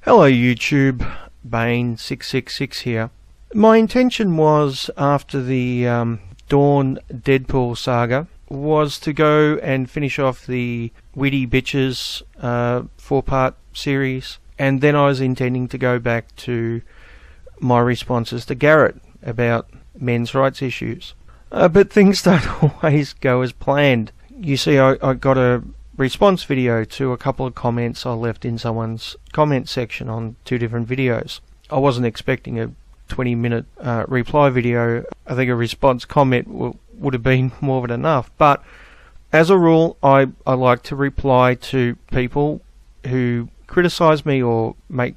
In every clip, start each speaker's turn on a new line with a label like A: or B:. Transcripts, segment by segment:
A: Hello YouTube, Bane666 here. My intention was, after the Dawn Deadpool saga, was to go and finish off the Witty Bitches 4-part series, and then I was intending to go back to my responses to Garrett about men's rights issues. But things don't always go as planned. You see, I got a response video to a couple of comments I left in someone's comment section on 2 different videos. I wasn't expecting a 20-minute reply video. I think a response comment would have been more than enough. But as a rule, I like to reply to people who criticize me or make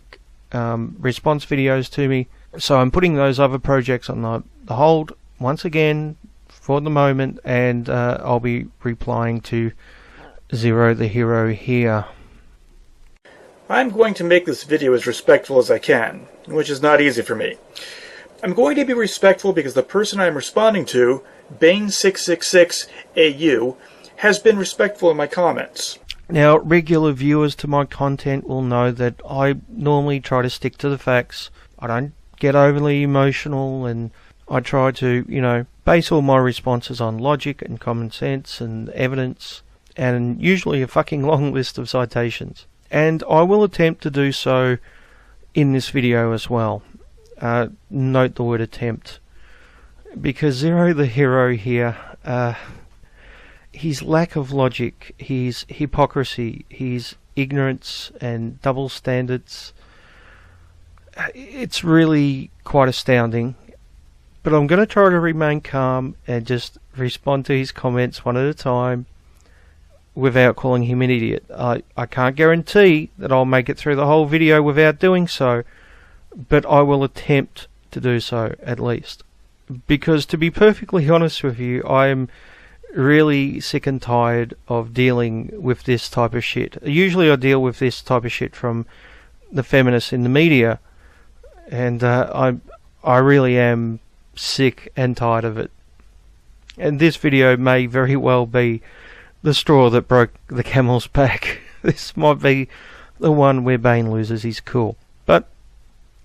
A: response videos to me. So I'm putting those other projects on the hold once again for the moment, and I'll be replying to Zero the Hero here.
B: I'm going to make this video as respectful as I can, which is not easy for me. I'm going to be respectful because the person I'm responding to, Bane666AU, has been respectful in my comments.
A: Now, regular viewers to my content will know that I normally try to stick to the facts. I don't get overly emotional, and I try to, base all my responses on logic and common sense and evidence, and usually a fucking long list of citations. And I will attempt to do so in this video as well. Note the word attempt, because Zero the Hero here, his lack of logic, his hypocrisy, his ignorance and double standards, it's really quite astounding. But I'm going to try to remain calm and just respond to his comments one at a time without calling him an idiot. I can't guarantee that I'll make it through the whole video without doing so, but I will attempt to do so at least. Because to be perfectly honest with you, I am really sick and tired of dealing with this type of shit. Usually I deal with this type of shit from the feminists in the media, and I really am sick and tired of it. And this video may very well be the straw that broke the camel's back. This might be the one where Bane loses his cool. But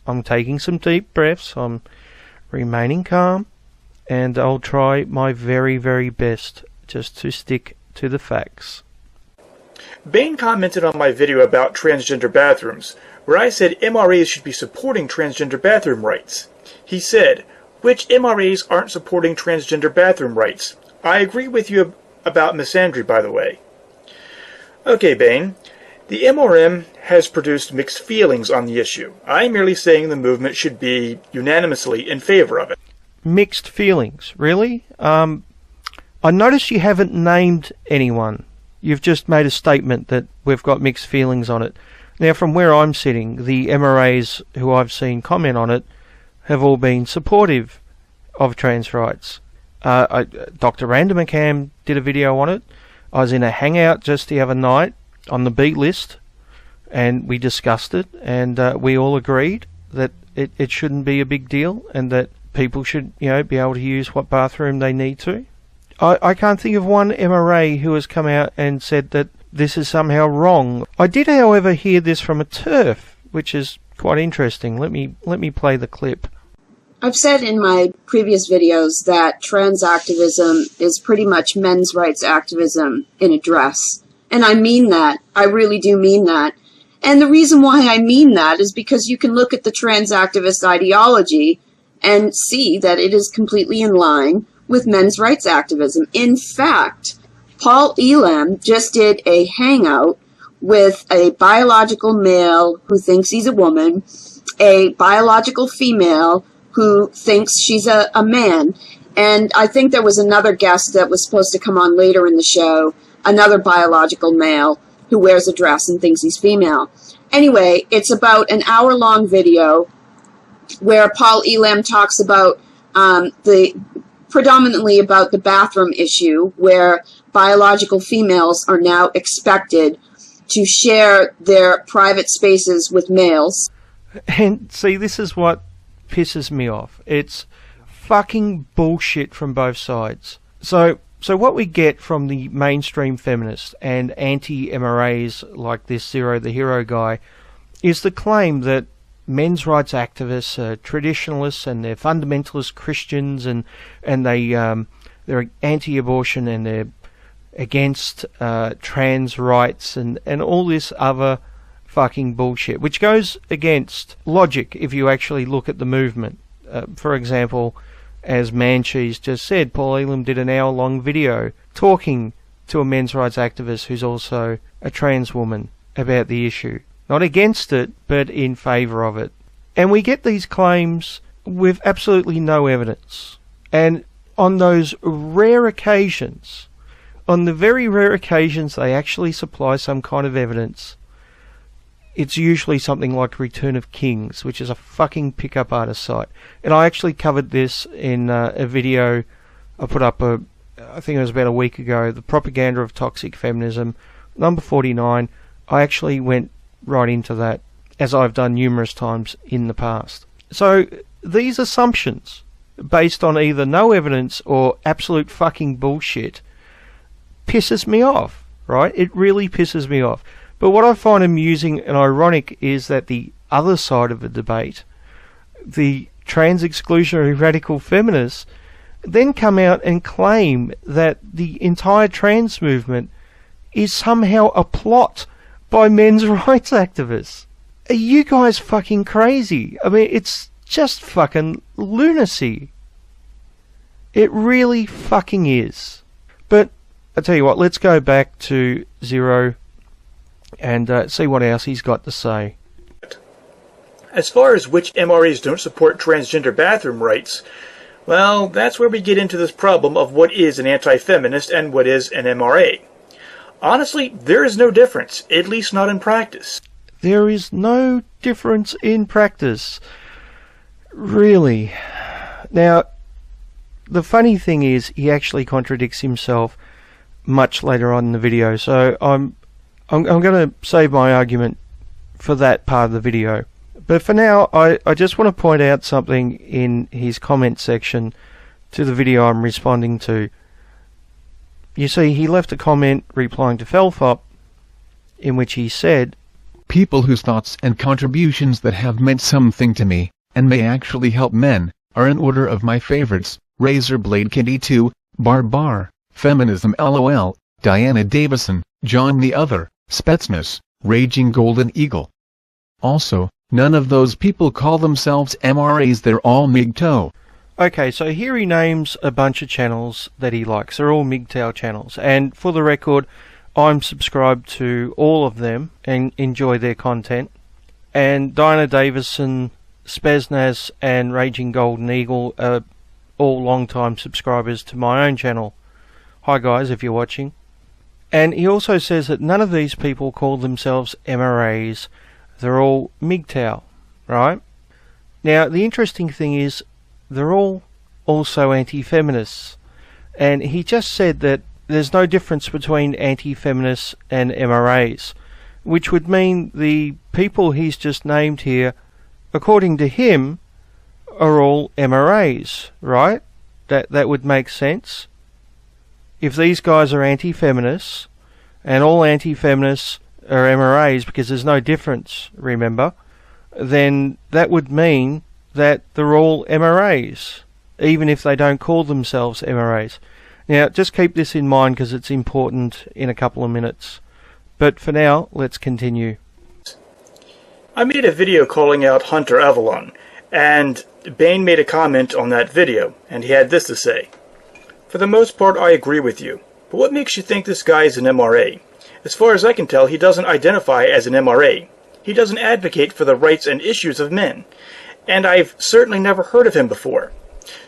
A: I'm taking some deep breaths, I'm remaining calm, and I'll try my very, very best just to stick to the facts.
B: Bane commented on my video about transgender bathrooms, where I said MRAs should be supporting transgender bathroom rights. He said, "Which MRAs aren't supporting transgender bathroom rights? I agree with you about misandry, by the way." Okay, Bane. The MRM has produced mixed feelings on the issue. I'm merely saying the movement should be unanimously in favor of it.
A: Mixed feelings? Really? I notice you haven't named anyone. You've just made a statement that we've got mixed feelings on it. Now, from where I'm sitting, the MRAs who I've seen comment on it have all been supportive of trans rights. Dr. Randomacam did a video on it. I was in a hangout just the other night on the beat list, and we discussed it, and we all agreed that it shouldn't be a big deal, and that people should, be able to use what bathroom they need to. I can't think of one MRA who has come out and said that this is somehow wrong. I did, however, hear this from a TERF, which is quite interesting. Let me play the clip.
C: I've said in my previous videos that transactivism is pretty much men's rights activism in a dress. And I mean that. I really do mean that. And the reason why I mean that is because you can look at the transactivist ideology and see that it is completely in line with men's rights activism. In fact, Paul Elam just did a hangout with a biological male who thinks he's a woman, a biological female who thinks she's a man, and I think there was another guest that was supposed to come on later in the show, another biological male who wears a dress and thinks he's female. Anyway, it's about an hour-long video where Paul Elam talks about predominantly about the bathroom issue, where biological females are now expected to share their private spaces with males.
A: And see, this is what pisses me off. It's fucking bullshit from both sides. So what we get from the mainstream feminists and anti-MRAs like this Zero the Hero guy is the claim that men's rights activists are traditionalists and they're fundamentalist Christians and they're anti-abortion and they're against trans rights and all this other fucking bullshit, which goes against logic if you actually look at the movement. For example, as Mancheese just said, Paul Elam did an hour-long video talking to a men's rights activist who's also a trans woman about the issue. Not against it, but in favour of it. And we get these claims with absolutely no evidence. And on those rare occasions, on the very rare occasions they actually supply some kind of evidence, it's usually something like Return of Kings, which is a fucking pickup artist site. And I actually covered this in a video I put up, I think it was about a week ago, The Propaganda of Toxic Feminism, number 49. I actually went right into that, as I've done numerous times in the past. So these assumptions, based on either no evidence or absolute fucking bullshit, pisses me off, right? It really pisses me off. But what I find amusing and ironic is that the other side of the debate, the trans-exclusionary radical feminists, then come out and claim that the entire trans movement is somehow a plot by men's rights activists. Are you guys fucking crazy? I mean, it's just fucking lunacy. It really fucking is. But I tell you what, let's go back to Zero and see what else he's got to say.
B: As far as which MRAs don't support transgender bathroom rights, well, that's where we get into this problem of what is an anti-feminist and what is an MRA. Honestly, there is no difference, at least not in practice.
A: There is no difference in practice. Really. Now, the funny thing is, he actually contradicts himself much later on in the video, so I'm going to save my argument for that part of the video. But for now, I just want to point out something in his comment section to the video I'm responding to. You see, he left a comment replying to Felfop, in which he said,
D: "People whose thoughts and contributions that have meant something to me, and may actually help men, are in order of my favorites: Razorblade Kitty 2, Bar, Feminism LOL, Diana Davison, John the Other, Spetsnaz, Raging Golden Eagle." Also, none of those people call themselves MRAs, they're all MGTOW.
A: Okay, so here he names a bunch of channels that he likes. They're all MGTOW channels. And for the record, I'm subscribed to all of them and enjoy their content. And Diana Davison, Spetsnaz and Raging Golden Eagle are all long-time subscribers to my own channel. Hi guys, if you're watching. And he also says that none of these people call themselves MRAs. They're all MGTOW, right? Now, the interesting thing is, they're all also anti-feminists. And he just said that there's no difference between anti-feminists and MRAs, which would mean the people he's just named here, according to him, are all MRAs, right? That would make sense. If these guys are anti-feminists, and all anti-feminists are MRAs because there's no difference, remember, then that would mean that they're all MRAs, even if they don't call themselves MRAs. Now, just keep this in mind because it's important in a couple of minutes. But for now, let's continue.
B: I made a video calling out Hunter Avallone, and Bane made a comment on that video, and he had this to say: "For the most part, I agree with you, but what makes you think this guy is an MRA? As far as I can tell, he doesn't identify as an MRA. He doesn't advocate for the rights and issues of men. And I've certainly never heard of him before.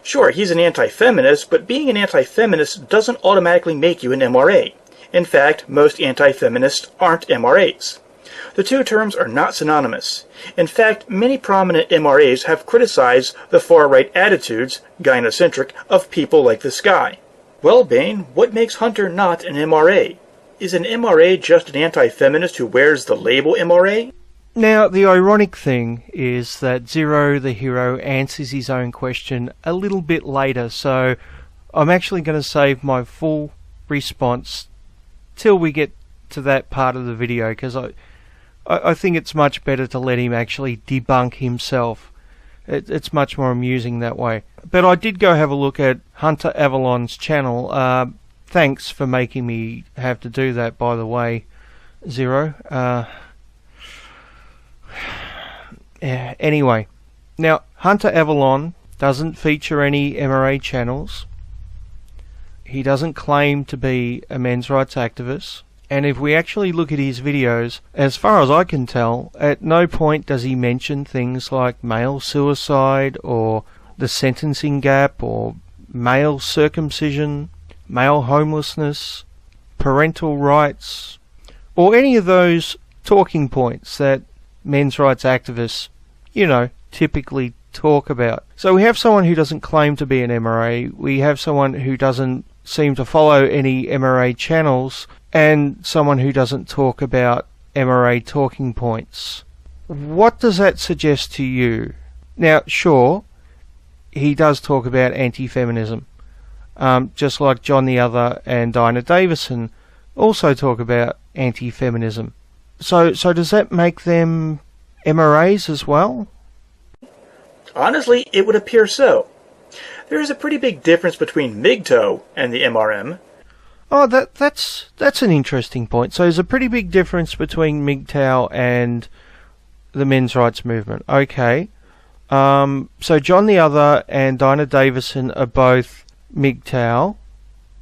B: Sure, he's an anti-feminist, but being an anti-feminist doesn't automatically make you an MRA. In fact, most anti-feminists aren't MRAs. The two terms are not synonymous. In fact, many prominent MRAs have criticized the far-right attitudes, gynocentric, of people like this guy. Well, Bane, what makes Hunter not an MRA? Is an MRA just an anti-feminist who wears the label MRA?"
A: Now, the ironic thing is that Zero the Hero answers his own question a little bit later, so I'm actually going to save my full response till we get to that part of the video, because I think it's much better to let him actually debunk himself. It's much more amusing that way. But I did go have a look at Hunter Avallone's channel. Thanks for making me have to do that, by the way, Zero. Anyway, now Hunter Avallone doesn't feature any MRA channels. He doesn't claim to be a men's rights activist. And if we actually look at his videos, as far as I can tell, at no point does he mention things like male suicide or the sentencing gap or male circumcision, male homelessness, parental rights, or any of those talking points that men's rights activists, typically talk about. So we have someone who doesn't claim to be an MRA, we have someone who doesn't seem to follow any MRA channels, and someone who doesn't talk about MRA talking points. What does that suggest to you? Now, sure, he does talk about anti-feminism, just like John the Other and Dinah Davison also talk about anti-feminism. So does that make them MRAs as well?
B: Honestly, it would appear so. There is a pretty big difference between MGTOW and the MRM.
A: Oh, that's an interesting point. So there's a pretty big difference between MGTOW and the men's rights movement. Okay. So John the Other and Dinah Davison are both MGTOW.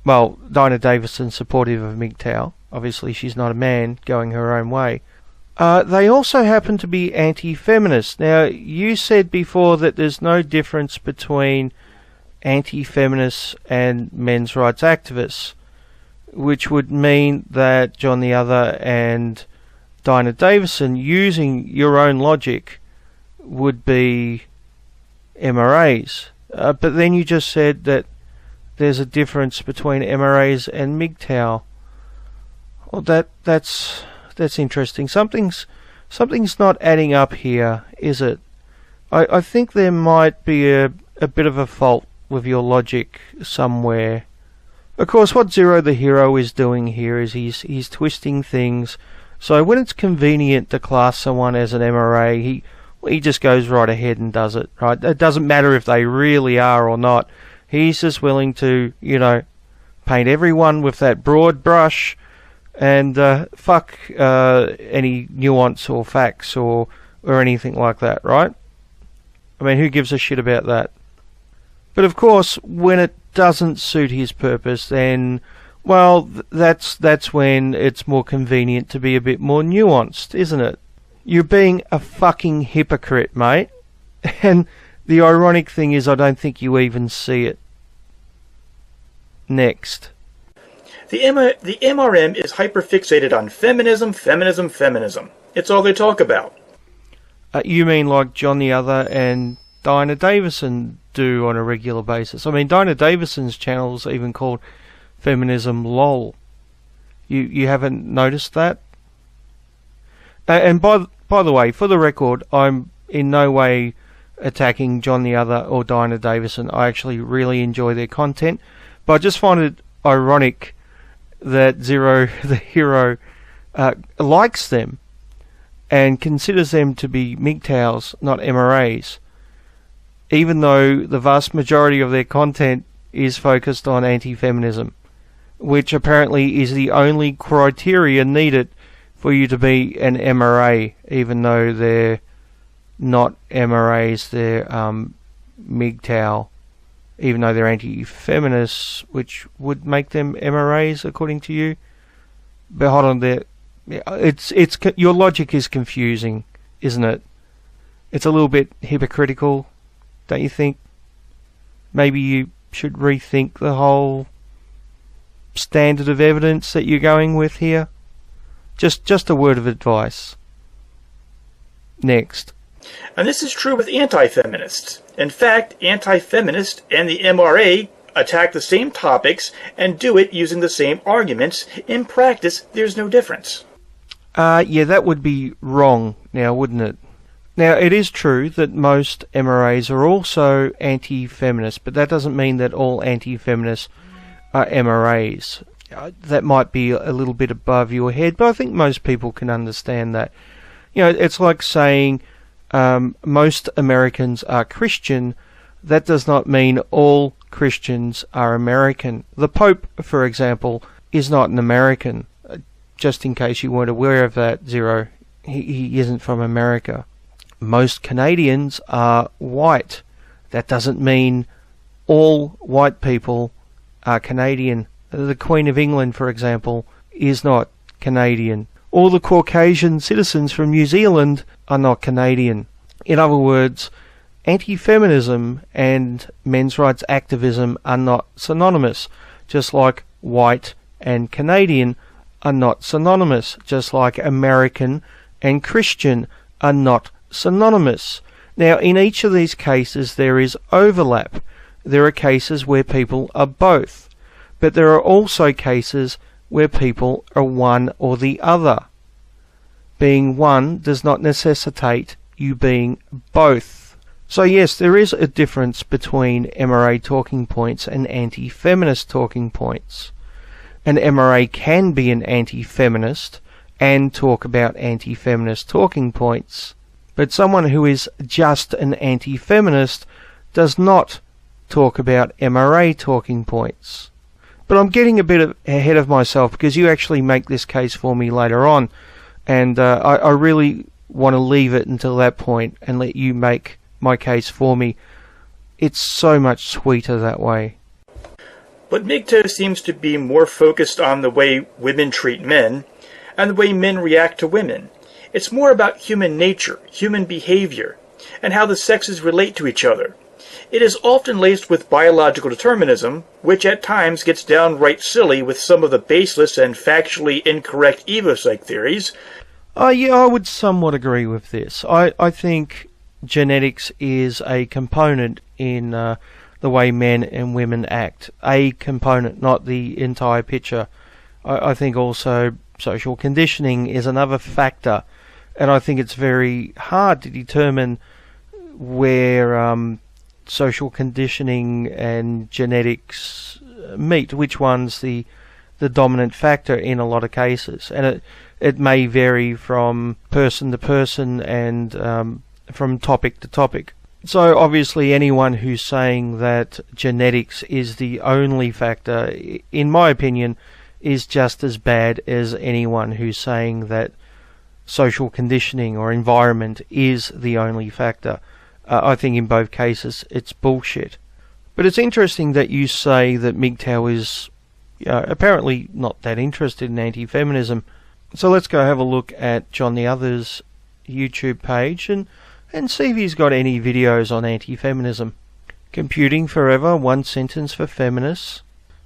A: Well, Dinah Davison supportive of MGTOW. Obviously, she's not a man going her own way. They also happen to be anti-feminist. Now, you said before that there's no difference between anti-feminists and men's rights activists, which would mean that John the Other and Dinah Davison, using your own logic, would be MRAs. But then you just said that there's a difference between MRAs and MGTOW. Well, that's interesting. Something's not adding up here, is it? I think there might be a bit of a fault with your logic somewhere. Of course, what Zero the Hero is doing here is he's twisting things. So when it's convenient to class someone as an MRA, he just goes right ahead and does it. Right? It doesn't matter if they really are or not. He's just willing to, paint everyone with that broad brush and fuck any nuance or facts or anything like that, right? I mean, who gives a shit about that? But of course, when it doesn't suit his purpose, then, well, that's when it's more convenient to be a bit more nuanced, isn't it? You're being a fucking hypocrite, mate. And the ironic thing is, I don't think you even see it. Next.
B: The MRM is hyperfixated on feminism. It's all they talk about.
A: You mean like John the Other and Dinah Davison do on a regular basis? I mean, Dinah Davison's channel's even called Feminism LOL. You haven't noticed that? And by the way, for the record, I'm in no way attacking John the Other or Dinah Davison. I actually really enjoy their content, but I just find it ironic that Zero the Hero likes them and considers them to be MGTOWs, not MRAs, even though the vast majority of their content is focused on anti-feminism, which apparently is the only criteria needed for you to be an MRA, even though they're not MRAs, they're MGTOW, even though they're anti-feminists, which would make them MRAs according to you. But hold on, your logic is confusing, isn't it? It's a little bit hypocritical, don't you think? Maybe you should rethink the whole standard of evidence that you're going with here. Just a word of advice. Next.
B: And this is true with anti-feminists. In fact, anti-feminist and the MRA attack the same topics and do it using the same arguments. In practice, there's no difference.
A: Yeah, that would be wrong now, wouldn't it? Now, it is true that most MRAs are also anti-feminist, but that doesn't mean that all anti-feminists are MRAs. That might be a little bit above your head, but I think most people can understand that. It's like saying most Americans are Christian. That does not mean all Christians are American. The Pope, for example, is not an American. Just in case you weren't aware of that, Zero, he isn't from America. Most Canadians are white. That doesn't mean all white people are Canadian. The Queen of England, for example, is not Canadian. All the Caucasian citizens from New Zealand are not Canadian. In other words, anti-feminism and men's rights activism are not synonymous, just like white and Canadian are not synonymous, just like American and Christian are not synonymous. Now, in each of these cases there is overlap. There are cases where people are both, but there are also cases where people are one or the other. Being one does not necessitate you being both. So yes, there is a difference between MRA talking points and anti-feminist talking points. An MRA can be an anti-feminist and talk about anti-feminist talking points, but someone who is just an anti-feminist does not talk about MRA talking points. But I'm getting a bit ahead of myself because you actually make this case for me later on, and I really want to leave it until that point and let you make my case for me. It's so much sweeter that way.
B: But MGTOW seems to be more focused on the way women treat men and the way men react to women. It's more about human nature, human behavior, and how the sexes relate to each other. It is often laced with biological determinism, which at times gets downright silly with some of the baseless and factually incorrect evopsych theories.
A: Yeah, I would somewhat agree with this. I think genetics is a component in the way men and women act. A component, not the entire picture. I think also social conditioning is another factor, and I think it's very hard to determine where social conditioning and genetics meet, which one's the dominant factor in a lot of cases. And it may vary from person to person and from topic to topic. So obviously anyone who's saying that genetics is the only factor, in my opinion, is just as bad as anyone who's saying that social conditioning or environment is the only factor. I think in both cases it's bullshit. But it's interesting that you say that MGTOW is apparently not that interested in anti-feminism. So let's go have a look at John the Other's YouTube page and see if he's got any videos on anti-feminism. Computing forever, one sentence for feminists.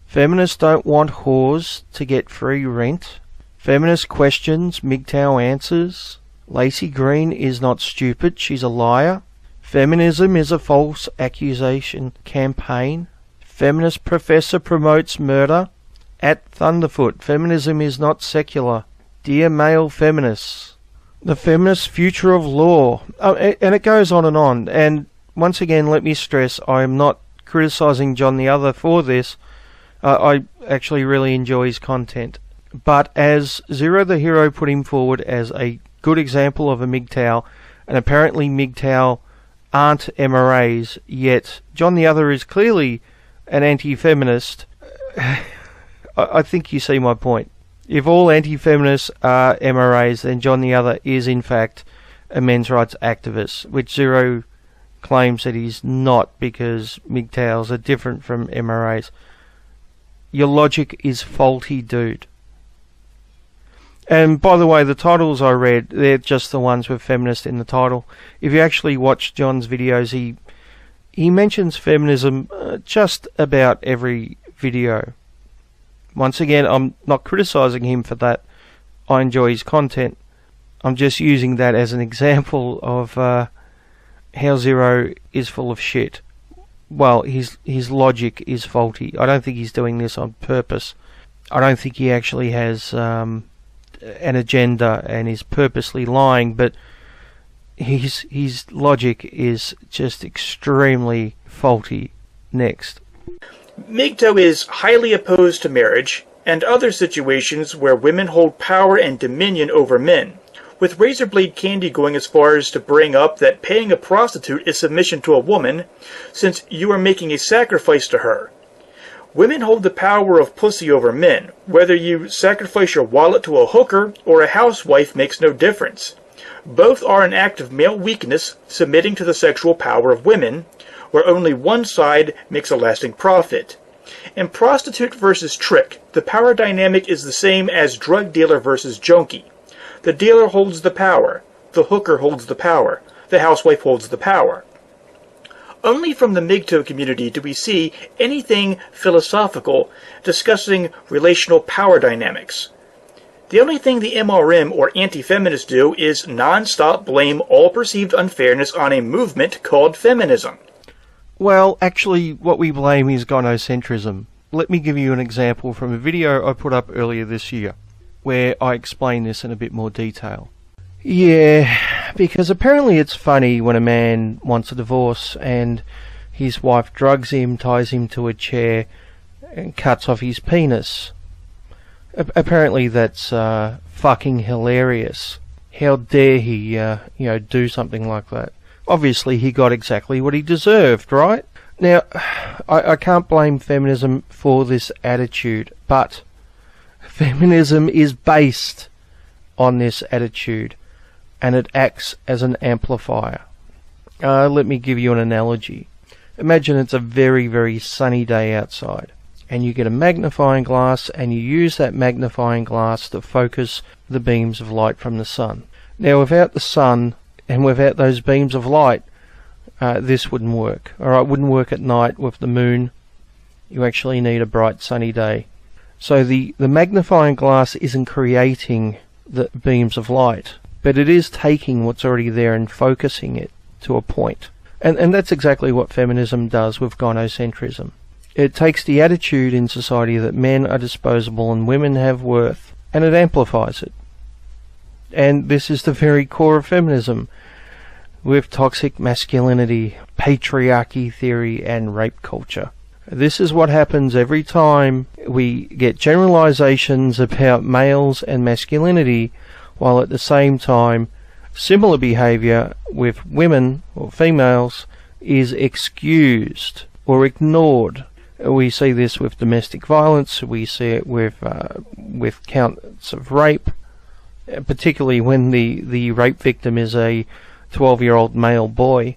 A: Feminists don't want whores to get free rent. Feminist questions, MGTOW answers. Lacey Green is not stupid, she's a liar. Feminism is a false accusation campaign. Feminist professor promotes murder. At Thunderfoot, feminism is not secular. Dear male feminists. The feminist future of law. And it goes on. And once again, let me stress, I am not criticising John the Other for this. I actually really enjoy his content. But as Zero the Hero put him forward as a good example of a MGTOW, and apparently MGTOW aren't MRAs, yet John the Other is clearly an anti-feminist, I think you see my point. If all anti-feminists are MRAs, then John the Other is in fact a men's rights activist, which Zero claims that he's not because MGTOWs are different from MRAs. Your logic is faulty, dude. And by the way, the titles I read, they're just the ones with feminist in the title. If you actually watch John's videos, he mentions feminism just about every video. Once again, I'm not criticising him for that. I enjoy his content. I'm just using that as an example of how Zero is full of shit. Well, his logic is faulty. I don't think he's doing this on purpose. I don't think he actually has an agenda and is purposely lying, but his logic is just extremely faulty. Next.
B: MGTOW is highly opposed to marriage and other situations where women hold power and dominion over men, with Razorblade Candy going as far as to bring up that paying a prostitute is submission to a woman, since you are making a sacrifice to her. Women hold the power of pussy over men. Whether you sacrifice your wallet to a hooker or a housewife makes no difference. Both are an act of male weakness, submitting to the sexual power of women, where only one side makes a lasting profit. In prostitute versus trick, the power dynamic is the same as drug dealer versus junkie. The dealer holds the power, the hooker holds the power, the housewife holds the power. Only from the MGTOW community do we see anything philosophical discussing relational power dynamics. The only thing the MRM or Anti-Feminists do is non-stop blame all perceived unfairness on a movement called feminism.
A: Well, actually, what we blame is gynocentrism. Let me give you an example from a video I put up earlier this year, where I explain this in a bit more detail. Yeah, because apparently it's funny when a man wants a divorce and his wife drugs him, ties him to a chair, and cuts off his penis. Apparently that's fucking hilarious. How dare he, do something like that? Obviously he got exactly what he deserved, right? Now, I can't blame feminism for this attitude, but feminism is based on this attitude, and it acts as an amplifier. Let me give you an analogy. Imagine it's a very, very sunny day outside, and you get a magnifying glass, and you use that magnifying glass to focus the beams of light from the sun. Now, without the sun, and without those beams of light, this wouldn't work. Alright, wouldn't work at night with the moon. You actually need a bright sunny day. So the magnifying glass isn't creating the beams of light, but it is taking what's already there and focusing it to a point. And that's exactly what feminism does with gynocentrism. It takes the attitude in society that men are disposable and women have worth, and it amplifies it. And this is the very core of feminism, with toxic masculinity, patriarchy theory, and rape culture. This is what happens every time we get generalizations about males and masculinity, while at the same time similar behavior with women or females is excused or ignored. We see this with domestic violence, we see it with counts of rape, particularly when the rape victim is a 12-year-old male boy.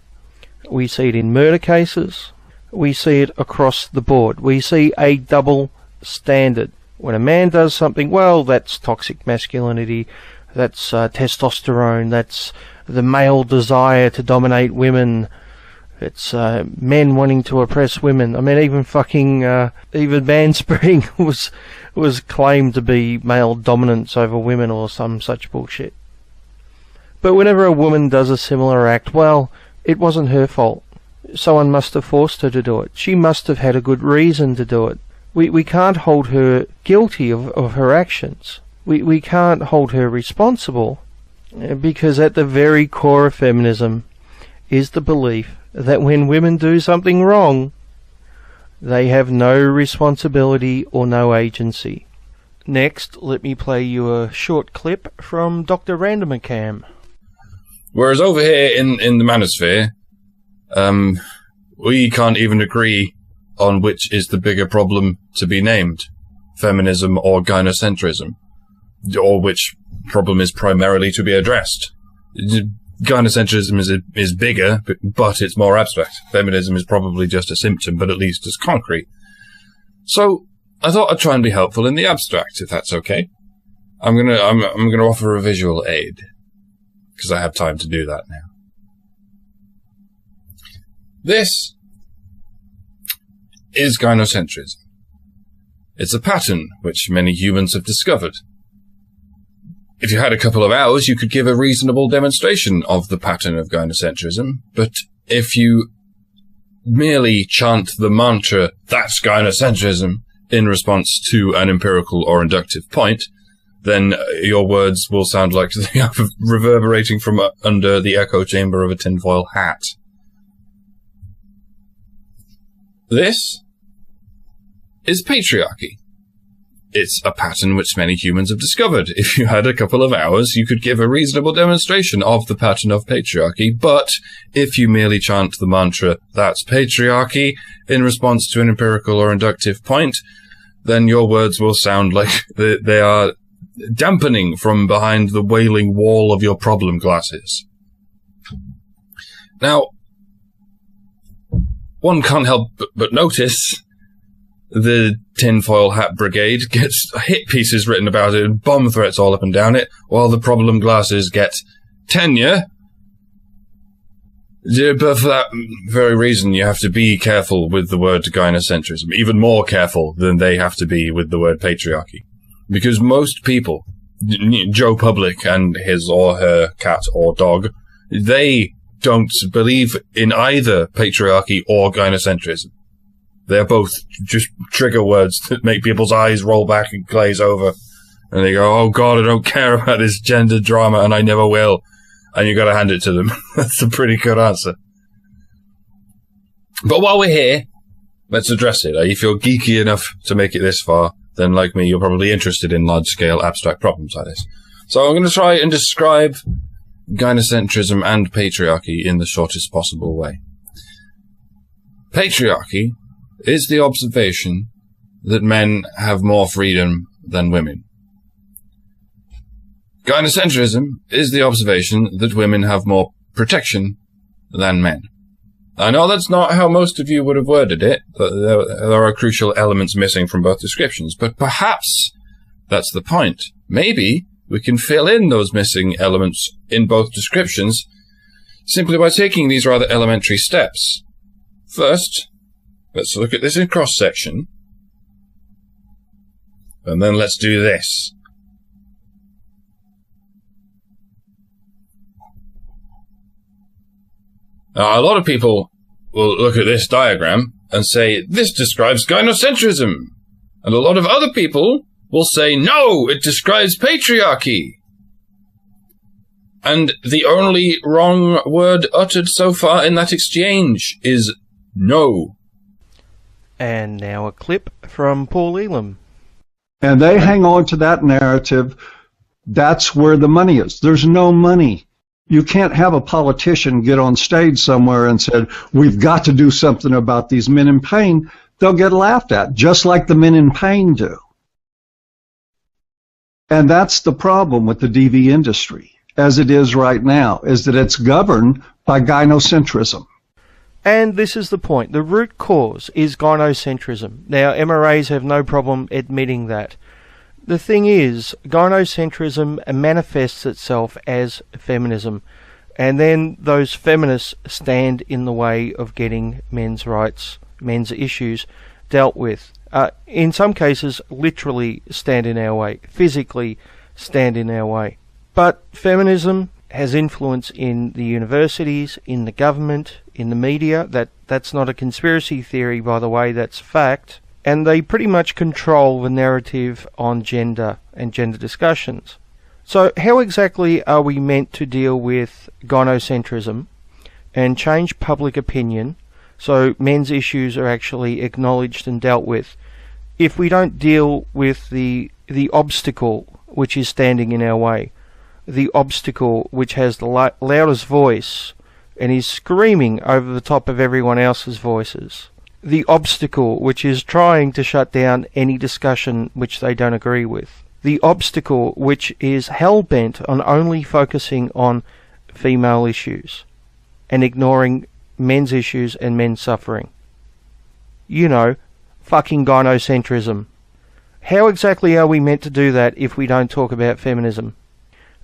A: We see it in murder cases. We see it across the board. We see a double standard. When a man does something, well, that's toxic masculinity, that's testosterone, that's the male desire to dominate women, it's men wanting to oppress women. I mean, even manspreading was claimed to be male dominance over women or some such bullshit. But whenever a woman does a similar act, well, it wasn't her fault. Someone must have forced her to do it. She must have had a good reason to do it. We can't hold her guilty of her actions. We can't hold her responsible, because at the very core of feminism is the belief that when women do something wrong, they have no responsibility or no agency. Next, let me play you a short clip from Dr. Randomacam.
E: Whereas over here in the manosphere, we can't even agree on which is the bigger problem to be named, feminism or gynocentrism, or which problem is primarily to be addressed. Gynocentrism is bigger, but it's more abstract. Feminism is probably just a symptom, but at least it's concrete. So I thought I'd try and be helpful in the abstract, if that's okay. I'm gonna offer a visual aid, because I have time to do that now. This is gynocentrism. It's a pattern which many humans have discovered. If you had a couple of hours, you could give a reasonable demonstration of the pattern of gynocentrism, but if you merely chant the mantra, "That's gynocentrism," in response to an empirical or inductive point, then your words will sound like they are reverberating from under the echo chamber of a tinfoil hat. This is patriarchy. it's a pattern which many humans have discovered. If you had a couple of hours, you could give a reasonable demonstration of the pattern of patriarchy. But if you merely chant the mantra, that's patriarchy, in response to an empirical or inductive point, then your words will sound like they are dampening from behind the wailing wall of your problem glasses. Now, one can't help but notice the tinfoil hat brigade gets hit pieces written about it and bomb threats all up and down it, while the problem glasses get tenure. But for that very reason, you have to be careful with the word gynocentrism, even more careful than they have to be with the word patriarchy. Because most people, Joe Public and his or her cat or dog, they don't believe in either patriarchy or gynocentrism. They're both just trigger words that make people's eyes roll back and glaze over. And they go, oh God, I don't care about this gender drama and I never will. And you got to hand it to them. That's a pretty good answer. But while we're here, let's address it. If you're geeky enough to make it this far, then like me, you're probably interested in large-scale abstract problems like this. So I'm going to try and describe gynocentrism and patriarchy in the shortest possible way. Patriarchy is the observation that men have more freedom than women. Gynocentrism is the observation that women have more protection than men. I know that's not how most of you would have worded it. There are crucial elements missing from both descriptions, but perhaps that's the point. Maybe we can fill in those missing elements in both descriptions simply by taking these rather elementary steps. First, let's look at this in cross-section. And then let's do this. Now, a lot of people will look at this diagram and say, this describes gynocentrism. And a lot of other people will say, no, it describes patriarchy. And the only wrong word uttered so far in that exchange is no.
A: And now a clip from Paul Elam.
F: And they hang on to that narrative. That's where the money is. There's no money. You can't have a politician get on stage somewhere and said, we've got to do something about these men in pain. They'll get laughed at, just like the men in pain do. And that's the problem with the DV industry, as it is right now, is that it's governed by gynocentrism.
A: And this is the point. The root cause is gynocentrism. Now, MRAs have no problem admitting that. The thing is, gynocentrism manifests itself as feminism, and then those feminists stand in the way of getting men's rights, men's issues dealt with. In some cases, literally stand in our way, physically stand in our way. But feminism has influence in the universities, in the government, in the media. That's not a conspiracy theory, by the way, that's fact. And they pretty much control the narrative on gender and gender discussions. So how exactly are we meant to deal with gynocentrism and change public opinion so men's issues are actually acknowledged and dealt with if we don't deal with the obstacle which is standing in our way, the obstacle which has the loudest voice and is screaming over the top of everyone else's voices? The obstacle which is trying to shut down any discussion which they don't agree with. The obstacle which is hell-bent on only focusing on female issues and ignoring men's issues and men's suffering. You know, fucking gynocentrism. How exactly are we meant to do that if we don't talk about feminism?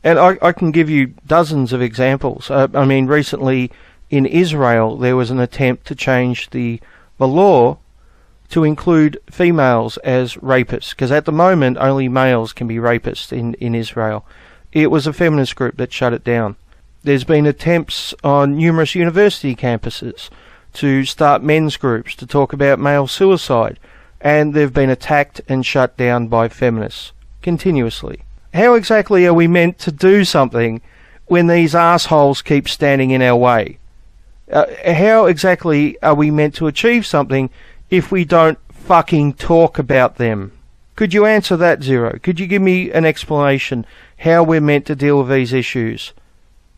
A: And I can give you dozens of examples. I mean, recently in Israel there was an attempt to change the law to include females as rapists, because at the moment only males can be rapists in Israel. It was a feminist group that shut it down. There's been attempts on numerous university campuses to start men's groups to talk about male suicide, and they've been attacked and shut down by feminists continuously. How exactly are we meant to do something when these assholes keep standing in our way? How exactly are we meant to achieve something if we don't fucking talk about them? Could you answer that, Zero? Could you give me an explanation how we're meant to deal with these issues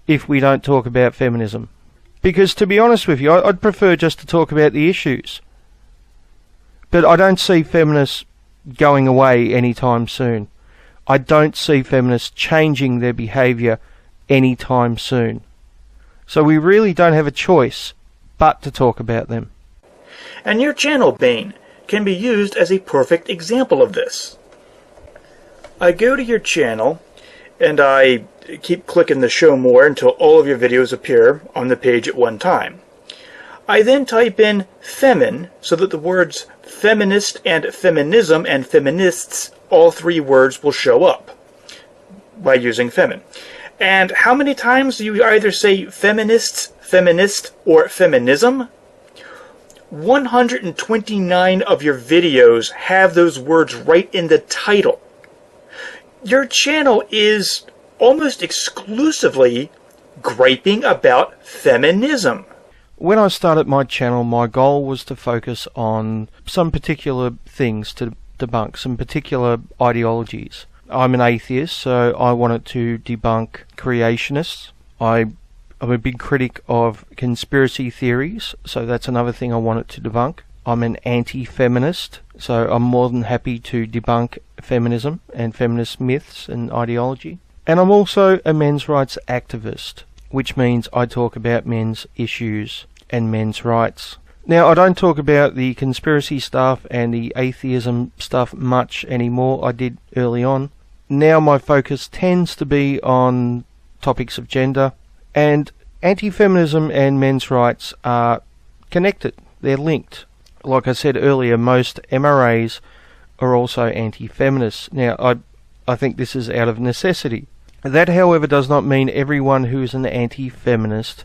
A: if we don't talk about feminism? Because to be honest with you, I'd prefer just to talk about the issues. But I don't see feminists going away anytime soon. I don't see feminists changing their behaviour anytime soon. So we really don't have a choice but to talk about them.
B: And your channel, Bane, can be used as a perfect example of this. I go to your channel and I keep clicking the show more until all of your videos appear on the page at one time. I then type in femin so that the words feminist and feminism and feminists, all three words will show up by using femin. And how many times do you either say feminists, feminist, or feminism? 129 of your videos have those words right in the title. Your channel is almost exclusively griping about feminism.
A: When I started my channel, my goal was to focus on some particular things to debunk, some particular ideologies. I'm an atheist, so I wanted to debunk creationists. I'm a big critic of conspiracy theories, so that's another thing I wanted to debunk. I'm an anti-feminist, so I'm more than happy to debunk feminism and feminist myths and ideology. And I'm also a men's rights activist, which means I talk about men's issues and men's rights. Now, I don't talk about the conspiracy stuff and the atheism stuff much anymore. I did early on. Now my focus tends to be on topics of gender, and anti-feminism and men's rights are connected. They're linked. Like I said earlier, most MRAs are also anti-feminists. Now, I think this is out of necessity. That, however, does not mean everyone who is an anti-feminist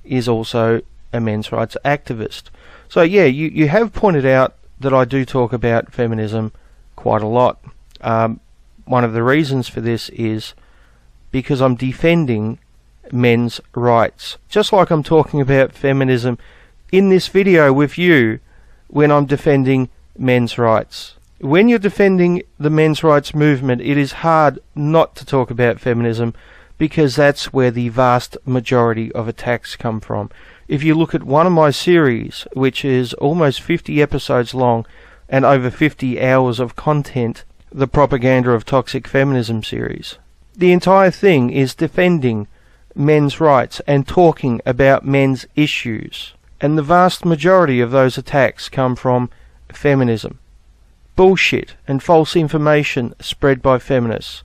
A: is also a men's rights activist. So yeah, you have pointed out that I do talk about feminism quite a lot. One of the reasons for this is because I'm defending men's rights. Just like I'm talking about feminism in this video with you when I'm defending men's rights. When you're defending the men's rights movement, it is hard not to talk about feminism because that's where the vast majority of attacks come from. If you look at one of my series, which is almost 50 episodes long and over 50 hours of content, the Propaganda of Toxic Feminism series, the entire thing is defending men's rights and talking about men's issues. And the vast majority of those attacks come from feminism. Bullshit and false information spread by feminists.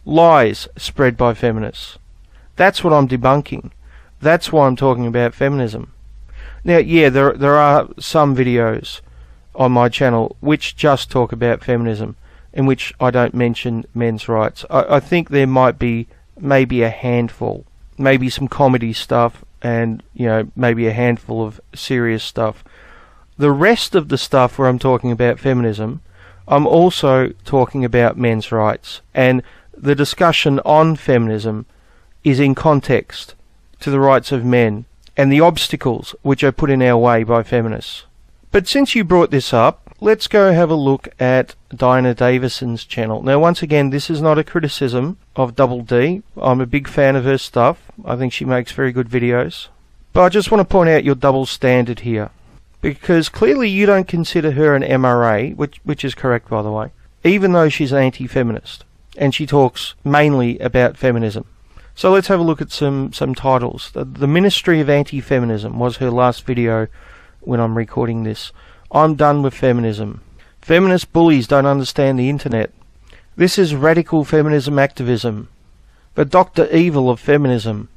A: Lies spread by feminists. That's what I'm debunking. That's why I'm talking about feminism. Now, yeah, there are some videos on my channel which just talk about feminism, in which I don't mention men's rights. I think there might be maybe a handful, maybe some comedy stuff, and maybe a handful of serious stuff. The rest of the stuff where I'm talking about feminism, I'm also talking about men's rights, and the discussion on feminism is in context to the rights of men and the obstacles which are put in our way by feminists. But since you brought this up, let's go have a look at Diana Davison's channel. Now, once again, this is not a criticism of Double D. I'm a big fan of her stuff. I think she makes very good videos. But I just want to point out your double standard here, because clearly you don't consider her an MRA, which is correct, by the way, even though she's an anti-feminist, and she talks mainly about feminism. So let's have a look at some titles. The Ministry of Anti-Feminism was her last video when I'm recording this. I'm done with feminism. Feminist bullies don't understand the internet. This is radical feminism activism. The Dr. Evil of feminism.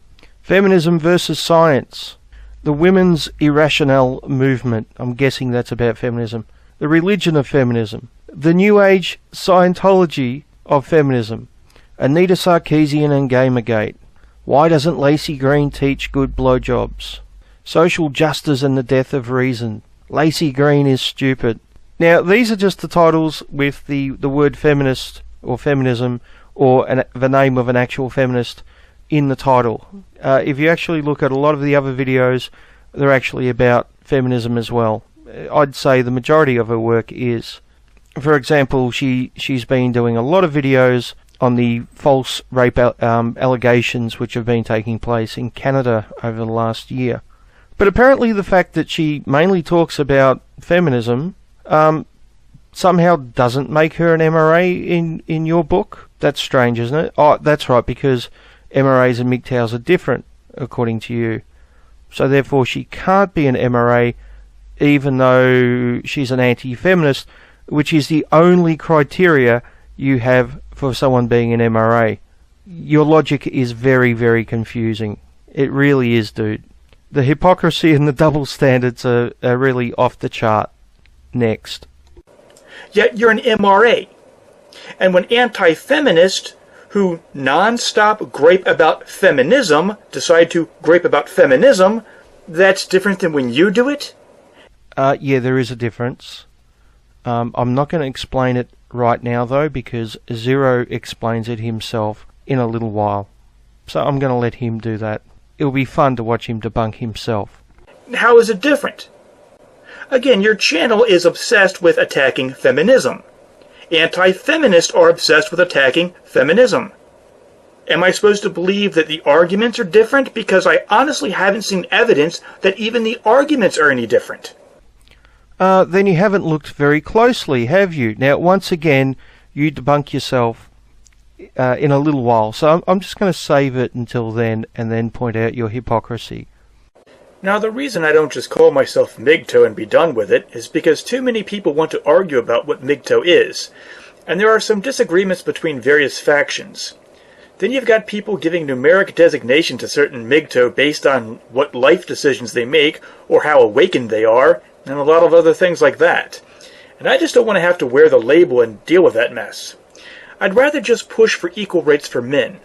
A: Feminism versus science. The women's irrational movement. I'm guessing that's about feminism. The religion of feminism. The New Age Scientology of feminism. Anita Sarkeesian and Gamergate. Why doesn't Lacey Green teach good blowjobs? Social justice and the death of reason. Lacey Green is stupid. Now, these are just the titles with the word feminist or feminism or the name of an actual feminist in the title. If you actually look at a lot of the other videos, they're actually about feminism as well. I'd say the majority of her work is. For example, she's been doing a lot of videos on the false rape allegations which have been taking place in Canada over the last year. But apparently the fact that she mainly talks about feminism somehow doesn't make her an MRA in your book. That's strange, isn't it? Oh, that's right, because MRAs and MGTOWs are different, according to you. So therefore she can't be an MRA even though she's an anti-feminist, which is the only criteria you have for someone being an MRA. Your logic is very, very confusing. It really is, dude. The hypocrisy and the double standards are really off the chart. Next.
B: Yet you're an MRA. And when anti-feminists who non-stop gripe about feminism decide to gripe about feminism, that's different than when you do it?
A: Yeah, there is a difference. I'm not going to explain it right now, though, because Zero explains it himself in a little while. So I'm going to let him do that. It'll be fun to watch him debunk himself.
B: How is it different? Again, your channel is obsessed with attacking feminism. Anti-feminists are obsessed with attacking feminism. Am I supposed to believe that the arguments are different? Because I honestly haven't seen evidence that even the arguments are any different.
A: Then you haven't looked very closely, have you? Now, once again, you debunk yourself in a little while. So I'm just going to save it until then and then point out your hypocrisy.
B: Now, the reason I don't just call myself MGTOW and be done with it is because too many people want to argue about what MGTOW is, and there are some disagreements between various factions. Then you've got people giving numeric designation to certain MGTOW based on what life decisions they make or how awakened they are, and a lot of other things like that. And I just don't want to have to wear the label and deal with that mess. I'd rather just push for equal rights for men.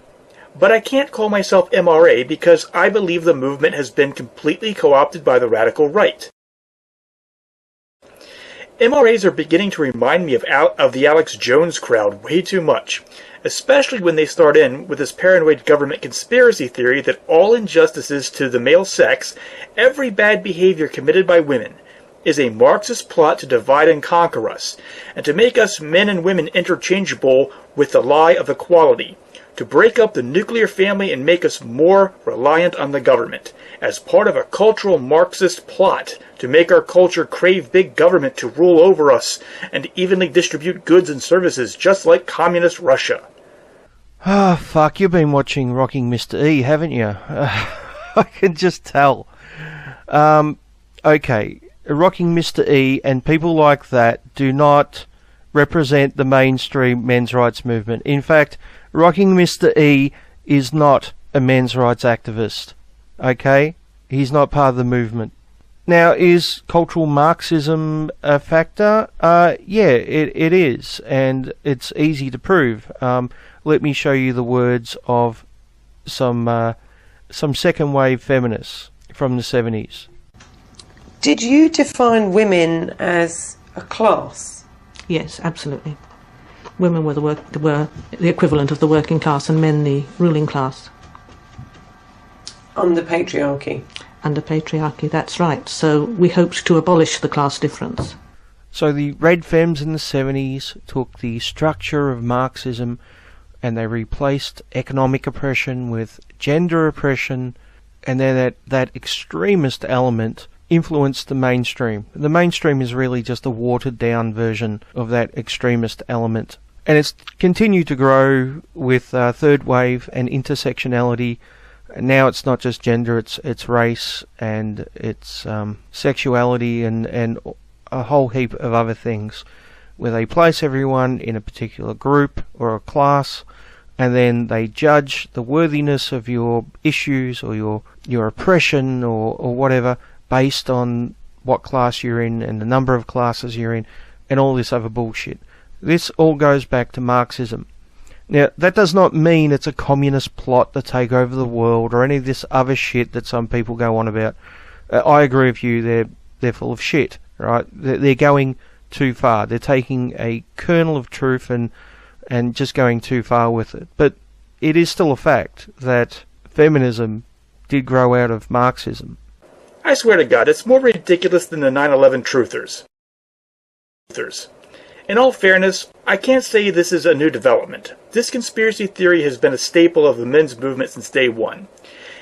B: But I can't call myself MRA because I believe the movement has been completely co-opted by the radical right. MRAs are beginning to remind me of the Alex Jones crowd way too much, especially when they start in with this paranoid government conspiracy theory that all injustices to the male sex, every bad behavior committed by women, is a Marxist plot to divide and conquer us, and to make us men and women interchangeable with the lie of equality, to break up the nuclear family and make us more reliant on the government, as part of a cultural Marxist plot to make our culture crave big government to rule over us and evenly distribute goods and services just like communist Russia.
A: Ah, fuck, you've been watching Rocking Mr. E, haven't you? I can just tell. Okay, Rocking Mr. E and people like that do not represent the mainstream men's rights movement. In fact, Rocking Mr. E is not a men's rights activist. Okay? He's not part of the movement. Now, is cultural Marxism a factor? Yeah, it is, and it's easy to prove. Let me show you the words of some second-wave feminists from the 70s.
G: Did you define women as a class?
H: Yes, absolutely. Women were the equivalent of the working class and men the ruling class.
G: Under patriarchy?
H: Under patriarchy, that's right. So we hoped to abolish the class difference.
A: So the Red Femmes in the 70s took the structure of Marxism and they replaced economic oppression with gender oppression, and then that extremist element influenced the mainstream. The mainstream is really just a watered down version of that extremist element. And it's continued to grow with third wave and intersectionality. Now it's not just gender, it's race and it's sexuality and a whole heap of other things, where they place everyone in a particular group or a class, and then they judge the worthiness of your issues or your oppression or whatever based on what class you're in and the number of classes you're in and all this other bullshit. This all goes back to Marxism. Now, that does not mean it's a communist plot to take over the world or any of this other shit that some people go on about. I agree with you, they're full of shit, right? They're going too far. They're taking a kernel of truth and just going too far with it. But it is still a fact that feminism did grow out of Marxism.
B: I swear to God, it's more ridiculous than the 9/11 truthers. In all fairness, I can't say this is a new development. This conspiracy theory has been a staple of the men's movement since day one.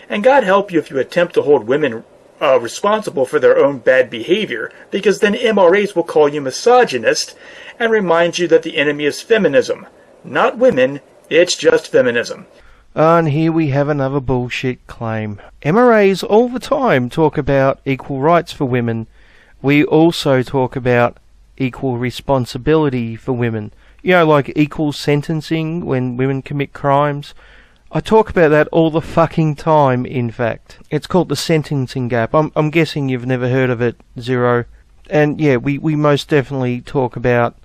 B: And God help you if you attempt to hold women responsible for their own bad behavior, because then MRAs will call you misogynist and remind you that the enemy is feminism. Not women, it's just feminism.
A: And here we have another bullshit claim. MRAs all the time talk about equal rights for women. We also talk about equal responsibility for women. You know, like equal sentencing when women commit crimes. I talk about that all the fucking time, in fact. It's called the sentencing gap. I'm guessing you've never heard of it, Zero. And yeah, we most definitely talk about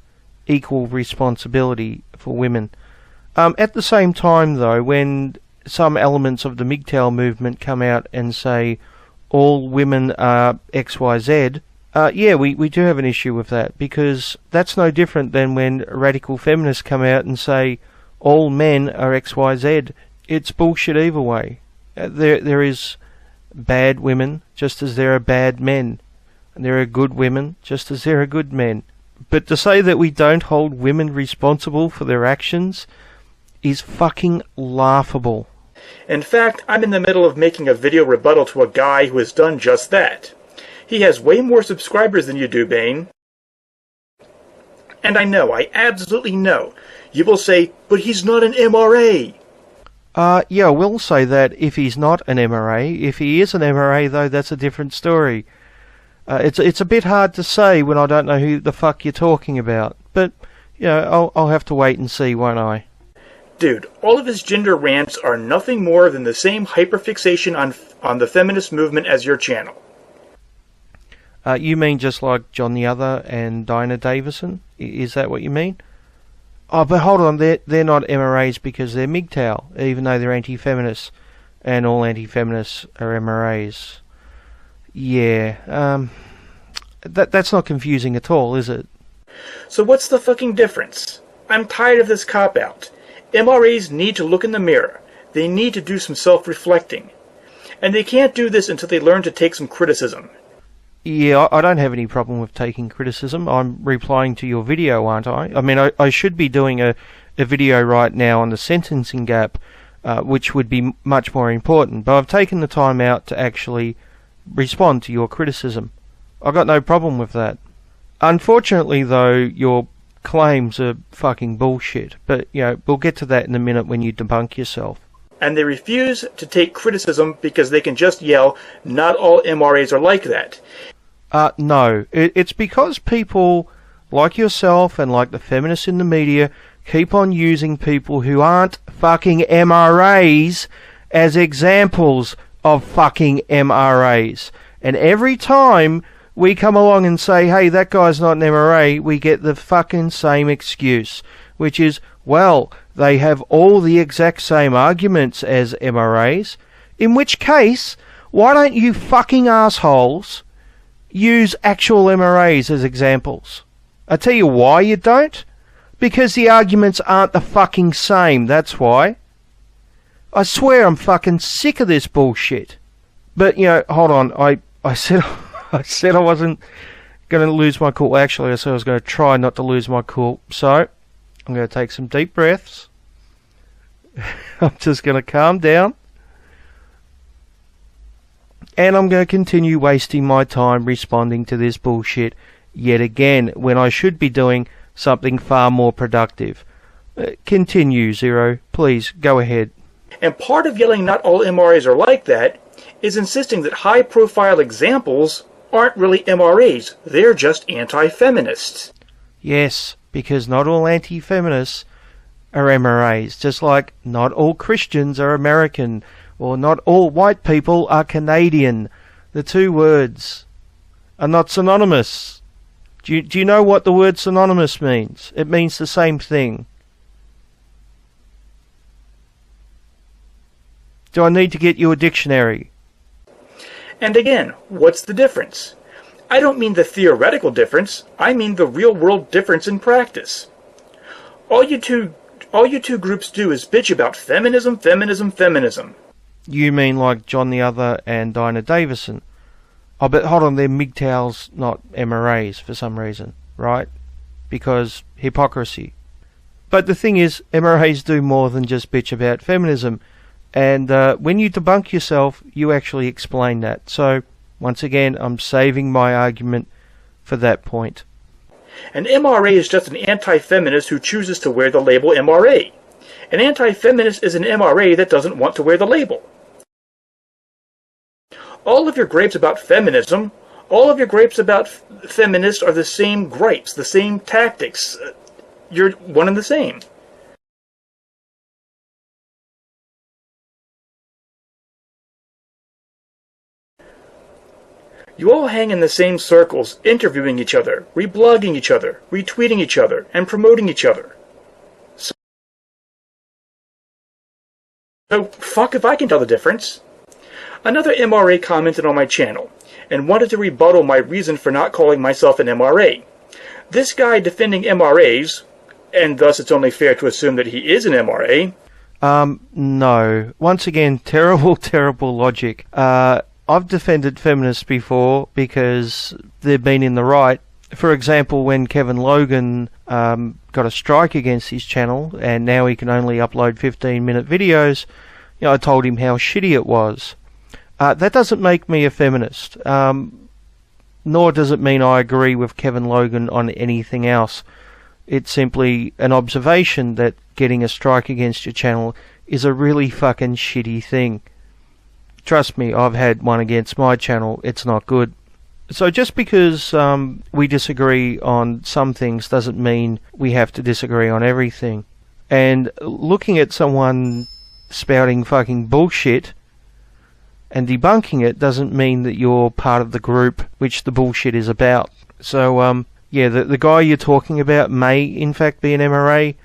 A: equal responsibility for women. At the same time, though, when some elements of the MGTOW movement come out and say all women are XYZ, yeah, we do have an issue with that, because that's no different than when radical feminists come out and say all men are XYZ. It's bullshit either way. There is bad women just as there are bad men. And there are good women just as there are good men. But to say that we don't hold women responsible for their actions is fucking laughable.
B: In fact, I'm in the middle of making a video rebuttal to a guy who has done just that. He has way more subscribers than you do, Bane. And I absolutely know, you will say, but he's not an MRA.
A: Yeah, I will say that if he's not an MRA. If he is an MRA, though, that's a different story. It's a bit hard to say when I don't know who the fuck you're talking about. But, you know, I'll have to wait and see, won't I?
B: Dude, all of his gender rants are nothing more than the same hyperfixation on the feminist movement as your channel.
A: You mean just like John the Other and Dinah Davison? Is that what you mean? Oh, but hold on, they're not MRAs because they're MGTOW, even though they're anti-feminists, and all anti-feminists are MRAs. Yeah, that's not confusing at all, is it?
B: So what's the fucking difference? I'm tired of this cop-out. MRAs need to look in the mirror. They need to do some self-reflecting. And they can't do this until they learn to take some criticism.
A: Yeah, I don't have any problem with taking criticism. I'm replying to your video, aren't I? I mean, I should be doing a video right now on the sentencing gap, which would be much more important. But I've taken the time out to actually respond to your criticism. I've got no problem with that. Unfortunately, though, your claims are fucking bullshit. But, you know, we'll get to that in a minute when you debunk yourself.
B: And they refuse to take criticism because they can just yell, not all MRAs are like that.
A: No. It's because people like yourself and like the feminists in the media keep on using people who aren't fucking MRAs as examples of fucking MRAs. And every time we come along and say, hey, that guy's not an MRA, we get the fucking same excuse, which is, well, they have all the exact same arguments as MRAs, in which case, why don't you fucking assholes use actual MRAs as examples? I tell you why you don't. Because the arguments aren't the fucking same, that's why. I swear I'm fucking sick of this bullshit. But, you know, hold on, I said I wasn't going to lose my cool. Actually, I said I was going to try not to lose my cool. So, I'm going to take some deep breaths. I'm just going to calm down. And I'm going to continue wasting my time responding to this bullshit yet again, when I should be doing something far more productive. Continue, Zero. Please, go ahead.
B: And part of yelling not all MRAs are like that is insisting that high-profile examples aren't really MRAs. They're just anti-feminists.
A: Yes, because not all anti-feminists are MRAs, just like not all Christians are American, or not all white people are Canadian. The two words are not synonymous. Do you know what the word synonymous means? It means the same thing. Do I need to get you a dictionary?
B: And again, what's the difference? I don't mean the theoretical difference, I mean the real-world difference in practice. All you two groups do is bitch about feminism, feminism, feminism.
A: You mean like John the Other and Dinah Davison? Oh, but hold on, they're MGTOWs, not MRAs for some reason, right? because hypocrisy. But the thing is, MRAs do more than just bitch about feminism. And when you debunk yourself, you actually explain that. So, once again, I'm saving my argument for that point.
B: An MRA is just an anti-feminist who chooses to wear the label MRA. An anti-feminist is an MRA that doesn't want to wear the label. All of your gripes about feminism, all of your gripes about feminists are the same gripes, the same tactics. You're one and the same. You all hang in the same circles, interviewing each other, reblogging each other, retweeting each other, and promoting each other. So, fuck if I can tell the difference. Another MRA commented on my channel, and wanted to rebuttal my reason for not calling myself an MRA. This guy defending MRAs, and thus it's only fair to assume that he is an MRA.
A: No. Once again, terrible, terrible logic. I've defended feminists before because they've been in the right. For example, when Kevin Logan got a strike against his channel and now he can only upload 15-minute videos, I told him how shitty it was. That doesn't make me a feminist, nor does it mean I agree with Kevin Logan on anything else. It's simply an observation that getting a strike against your channel is a really fucking shitty thing. Trust me, I've had one against my channel. It's not good. So just because we disagree on some things doesn't mean we have to disagree on everything. And looking at someone spouting fucking bullshit and debunking it doesn't mean that you're part of the group which the bullshit is about. So, yeah, the guy you're talking about may in fact be an MRA,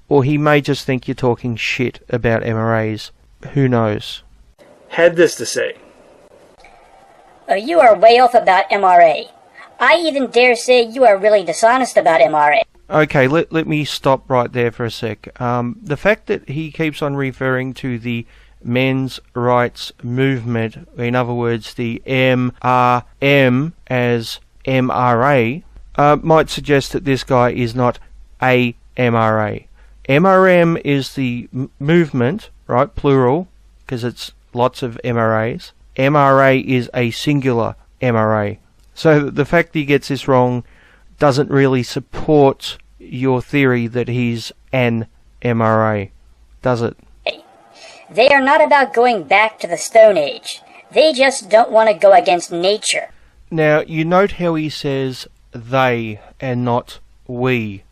A: or he may just think you're talking shit about MRAs. Who knows?
B: Had this to say.
I: Oh, you are way off about MRA. I even dare say you are really dishonest about MRA.
A: Okay, let me stop right there for a sec. The fact that he keeps on referring to the men's rights movement, in other words, the MRM as MRA, might suggest that this guy is not a MRA. MRM is the movement, right, plural, because it's lots of MRAs. MRA is a singular MRA. So the fact that he gets this wrong doesn't really support your theory that he's an MRA, does it?
I: They are not about going back to the Stone Age. They just don't want to go against nature.
A: Now, you note how he says they and not we.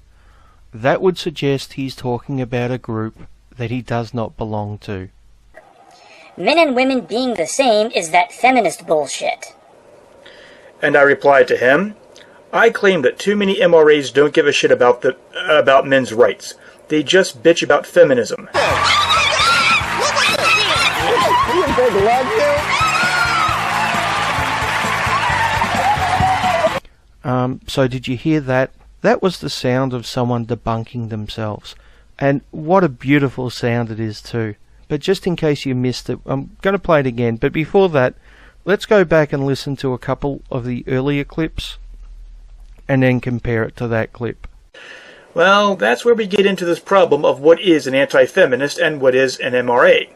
A: That would suggest he's talking about a group that he does not belong to.
I: Men and women being the same is that feminist bullshit.
B: And I replied to him, I claim that too many MRAs don't give a shit about men's rights. They just bitch about feminism.
A: So did you hear that? That was the sound of someone debunking themselves. And what a beautiful sound it is too. But just in case you missed it, I'm going to play it again. But before that, let's go back and listen to a couple of the earlier clips and then compare it to that clip.
B: Well, that's where we get into this problem of what is an anti-feminist and what is an MRA.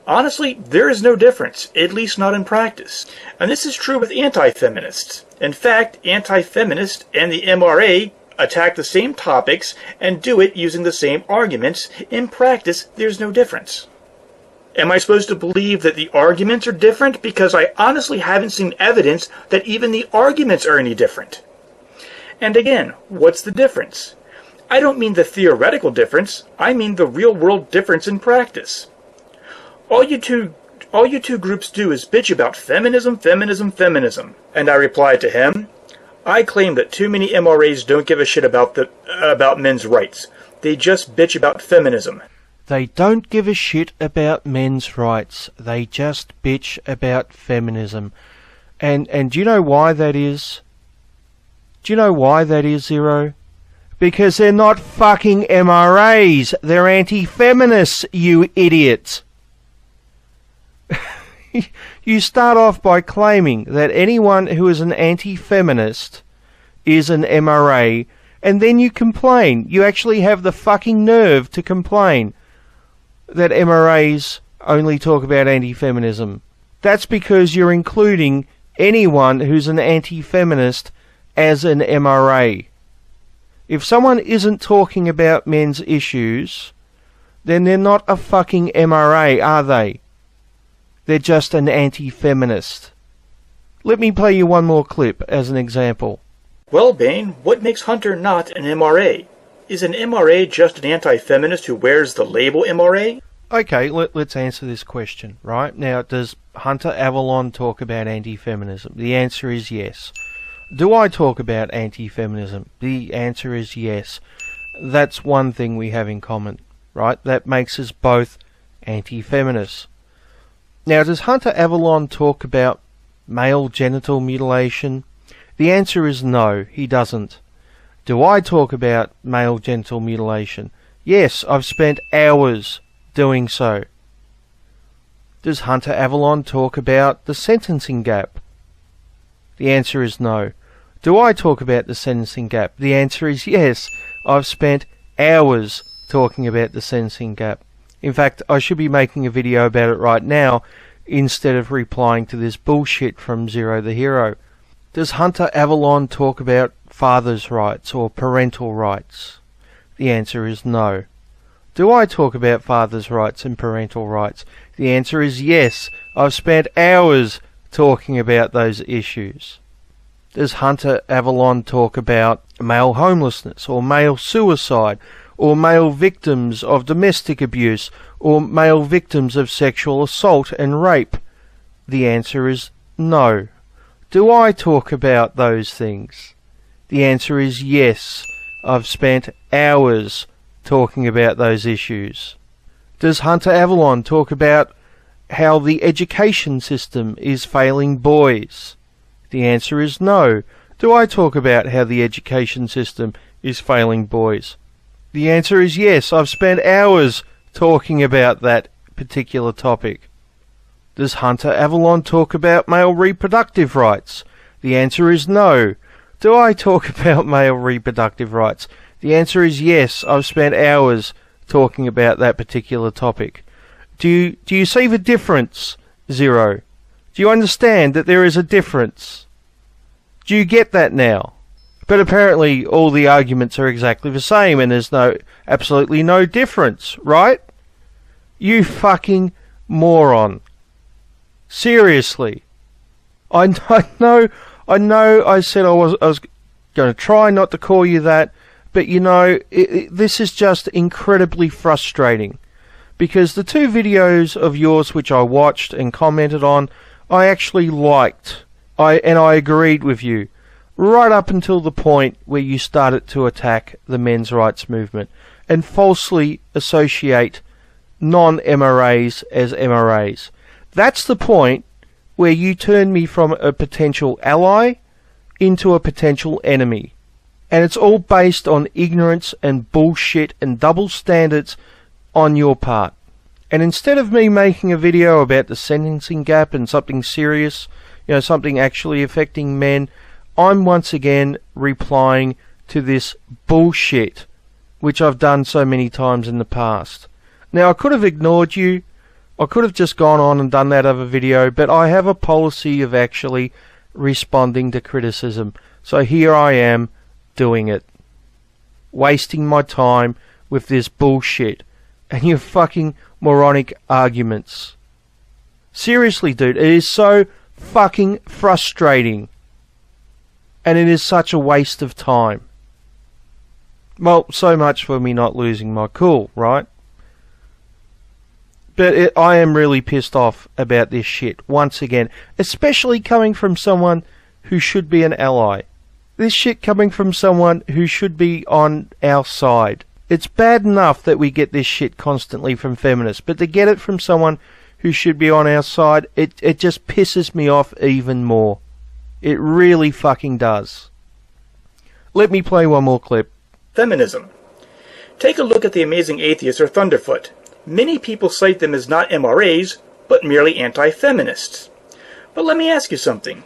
B: Honestly, there is no difference, at least not in practice. And this is true with anti-feminists. In fact, anti-feminists and the MRA attack the same topics and do it using the same arguments. In practice, there's no difference. Am I supposed to believe that the arguments are different? Because I honestly haven't seen evidence that even the arguments are any different. And again, what's the difference? I don't mean the theoretical difference, I mean the real-world difference in practice. All you two groups do is bitch about feminism, feminism, feminism. And I replied to him, I claim that too many MRAs don't give a shit about men's rights. They just bitch about feminism.
A: They don't give a shit about men's rights. They just bitch about feminism. And do you know why that is? Do you know why that is, Zero? Because they're not fucking MRAs. They're anti-feminists, you idiots. You start off by claiming that anyone who is an anti-feminist is an MRA, And then you complain. You actually have the fucking nerve to complain that MRAs only talk about anti-feminism. That's because you're including anyone who's an anti-feminist as an MRA. If someone isn't talking about men's issues, then they're not a fucking MRA, are they? They're just an anti-feminist. Let me play you one more clip as an example.
B: Well, Bane, what makes Hunter not an MRA? Is an MRA just an anti-feminist who wears the label MRA?
A: Okay, let's answer this question, right? Now, does Hunter Avallone talk about anti-feminism? The answer is yes. Do I talk about anti-feminism? The answer is yes. That's one thing we have in common, right? That makes us both anti-feminists. Now, does Hunter Avallone talk about male genital mutilation? The answer is no, he doesn't. Do I talk about male genital mutilation? Yes, I've spent hours doing so. Does Hunter Avallone talk about the sentencing gap? The answer is no. Do I talk about the sentencing gap? The answer is yes. I've spent hours talking about the sentencing gap. In fact, I should be making a video about it right now instead of replying to this bullshit from Zero the Hero. Does Hunter Avallone talk about father's rights or parental rights? The answer is no. Do I talk about father's rights and parental rights? The answer is yes. I've spent hours talking about those issues. Does Hunter Avallone talk about male homelessness or male suicide or male victims of domestic abuse or male victims of sexual assault and rape? The answer is no. Do I talk about those things? The answer is yes. I've spent hours talking about those issues. Does Hunter Avallone talk about how the education system is failing boys? The answer is no. Do I talk about how the education system is failing boys? The answer is yes. I've spent hours talking about that particular topic. Does Hunter Avallone talk about male reproductive rights? The answer is no. Do I talk about male reproductive rights? The answer is yes. I've spent hours talking about that particular topic. Do you see the difference, Zero? Do you understand that there is a difference? Do you get that now? But apparently all the arguments are exactly the same and there's absolutely no difference, right? You fucking moron. Seriously. I know I said I was going to try not to call you that, but you know, this is just incredibly frustrating. Because the two videos of yours which I watched and commented on, I actually liked. And I agreed with you. Right up until the point where you started to attack the men's rights movement and falsely associate non-MRAs as MRAs. That's the point where you turn me from a potential ally into a potential enemy. And it's all based on ignorance and bullshit and double standards on your part. And instead of me making a video about the sentencing gap and something serious, you know, something actually affecting men, I'm once again replying to this bullshit, which I've done so many times in the past. Now, I could have ignored you. I could have just gone on and done that other video, but I have a policy of actually responding to criticism. So here I am doing it. Wasting my time with this bullshit and your fucking moronic arguments. Seriously, dude, it is so fucking frustrating. And it is such a waste of time. Well, so much for me not losing my cool, right? But I am really pissed off about this shit, once again. Especially coming from someone who should be an ally. This shit coming from someone who should be on our side. It's bad enough that we get this shit constantly from feminists, but to get it from someone who should be on our side, it just pisses me off even more. It really fucking does. Let me play one more clip.
B: Feminism. Take a look at the Amazing Atheist or Thunderfoot. Many people cite them as not MRAs, but merely anti-feminists. But let me ask you something.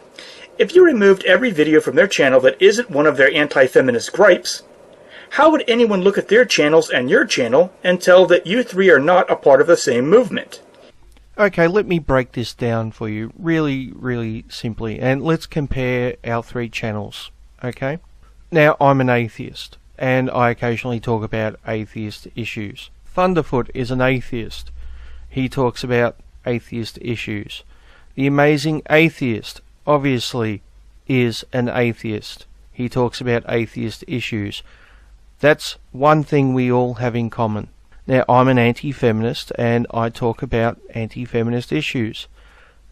B: If you removed every video from their channel that isn't one of their anti-feminist gripes, How would anyone look at their channels and your channel and tell that you three are not a part of the same movement?
A: Okay, let me break this down for you really, really simply, and let's compare our three channels, okay? Now, I'm an atheist, and I occasionally talk about atheist issues. Thunderfoot is an atheist. He talks about atheist issues. The Amazing Atheist, obviously, is an atheist. He talks about atheist issues. That's one thing we all have in common. Now, I'm an anti-feminist, and I talk about anti-feminist issues.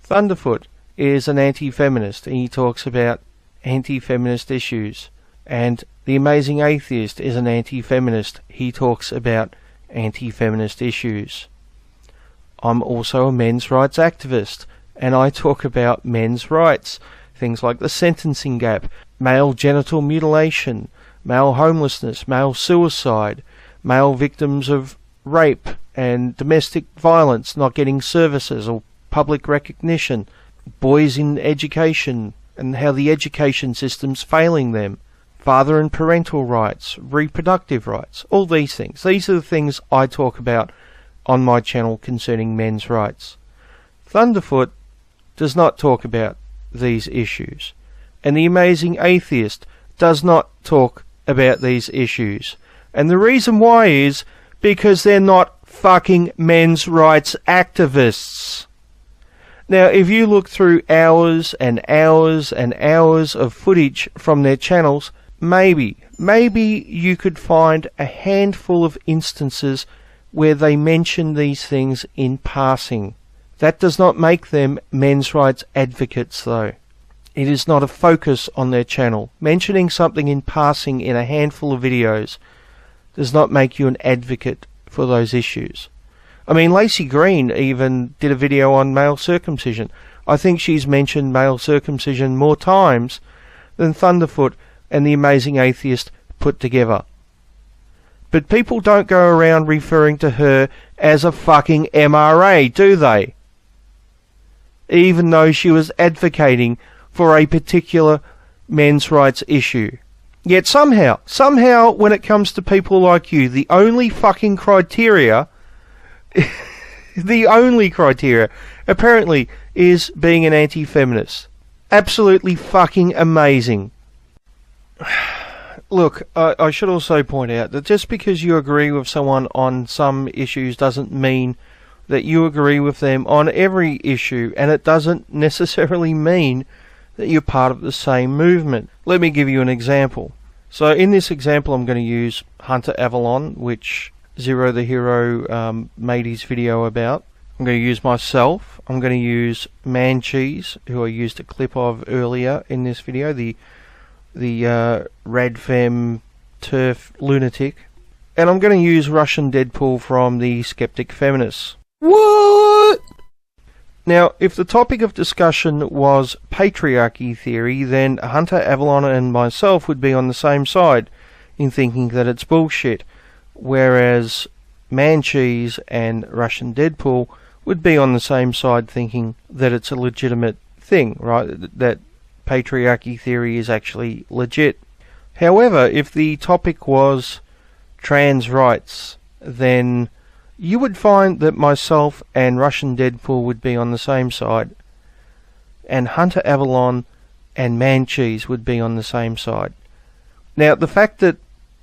A: Thunderfoot is an anti-feminist, and he talks about anti-feminist issues. And the Amazing Atheist is an anti-feminist. He talks about anti-feminist issues. I'm also a men's rights activist, and I talk about men's rights. Things like the sentencing gap, male genital mutilation, male homelessness, male suicide, male victims of rape and domestic violence not getting services or public recognition, boys in education and how the education system's failing them, father and parental rights, reproductive rights, all these things. These are the things I talk about on my channel concerning men's rights. Thunderfoot does not talk about these issues, and the Amazing Atheist does not talk about these issues. And the reason why is because they're not fucking men's rights activists. Now, if you look through hours and hours and hours of footage from their channels, maybe you could find a handful of instances where they mention these things in passing. That does not make them men's rights advocates, though. It is not a focus on their channel. Mentioning something in passing in a handful of videos does not make you an advocate for those issues. I mean, Lacey Green even did a video on male circumcision. I think she's mentioned male circumcision more times than Thunderfoot and the Amazing Atheist put together. But people don't go around referring to her as a fucking MRA, do they? Even though she was advocating for a particular men's rights issue. Yet somehow when it comes to people like you, the only fucking criteria apparently is being an anti-feminist. Absolutely fucking amazing. Look, I should also point out that just because you agree with someone on some issues doesn't mean that you agree with them on every issue, and it doesn't necessarily mean that you're part of the same movement. Let me give you an example. So in this example I'm going to use Hunter Avallone, which Zero the Hero made his video about. I'm going to use myself. I'm going to use Man Cheese, who I used a clip of earlier in this video, the Radfem turf lunatic. And I'm going to use Russian Deadpool from the Skeptic Feminists. What? Now, if the topic of discussion was patriarchy theory, then Hunter Avallone and myself would be on the same side in thinking that it's bullshit, whereas Man Cheese and Russian Deadpool would be on the same side thinking that it's a legitimate thing, right? That patriarchy theory is actually legit. However, if the topic was trans rights, then you would find that myself and Russian Deadpool would be on the same side, and Hunter Avallone and Man Cheese would be on the same side. Now, the fact that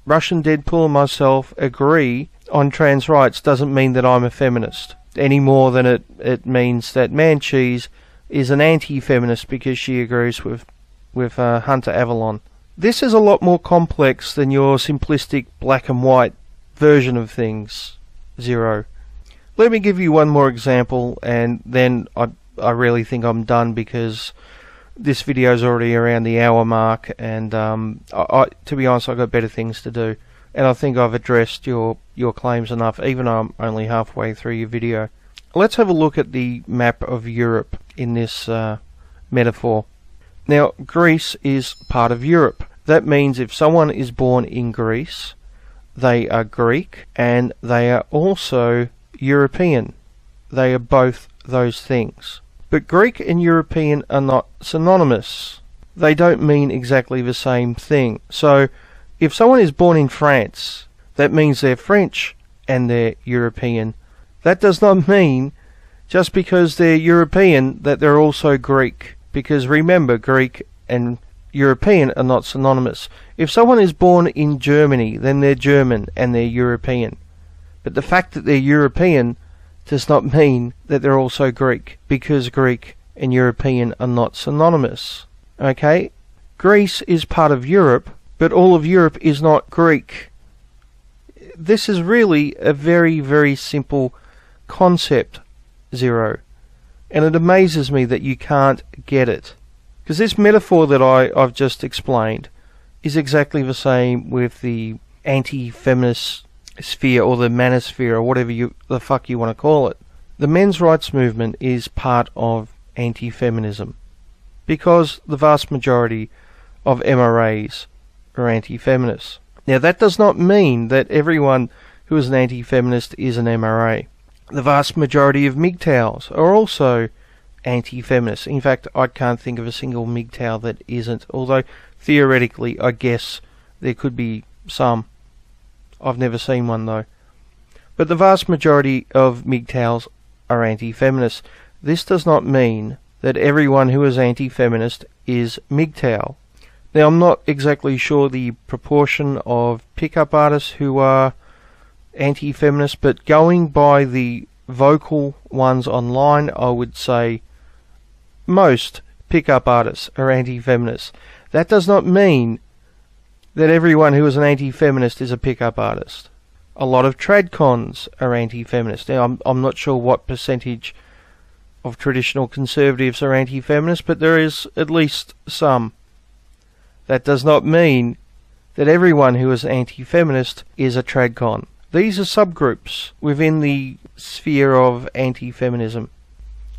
A: Russian Deadpool and myself agree on trans rights doesn't mean that I'm a feminist, any more than it means that Man Cheese is an anti-feminist because she agrees with Hunter Avallone. This is a lot more complex than your simplistic black and white version of things, Zero. Let me give you one more example, and then I really think I'm done because this video is already around the hour mark, and to be honest, I've got better things to do, and I think I've addressed your claims enough, even though I'm only halfway through your video. Let's have a look at the map of Europe in this metaphor. Now, Greece is part of Europe. That means if someone is born in Greece, they are Greek, and they are also European. They are both those things. But Greek and European are not synonymous. They don't mean exactly the same thing. So, If someone is born in France, that means they're French and they're European. That does not mean, just because they're European, that they're also Greek. Because remember, Greek and European are not synonymous. If someone is born in Germany, then they're German and they're European. But the fact that they're European does not mean that they're also Greek, because Greek and European are not synonymous. Okay? Greece is part of Europe, but all of Europe is not Greek. This is really a very, very simple concept, Zero. And it amazes me that you can't get it. Because this metaphor that I've just explained is exactly the same with the anti-feminist sphere or the manosphere or whatever the fuck you want to call it. The men's rights movement is part of anti-feminism because the vast majority of MRAs are anti-feminists. Now that does not mean that everyone who is an anti-feminist is an MRA. The vast majority of MGTOWs are also anti-feminists. In fact, I can't think of a single MGTOW that isn't, although theoretically I guess there could be some. I've never seen one though. But the vast majority of MGTOWs are anti-feminists. This does not mean that everyone who is anti-feminist is MGTOW. Now I'm not exactly sure the proportion of pickup artists who are anti-feminist, but going by the vocal ones online, I would say most pickup artists are anti-feminists. That does not mean that everyone who is an anti-feminist is a pickup artist. A lot of tradcons are anti-feminist. Now, I'm not sure what percentage of traditional conservatives are anti-feminist, but there is at least some. That does not mean that everyone who is anti-feminist is a tradcon. These are subgroups within the sphere of anti-feminism.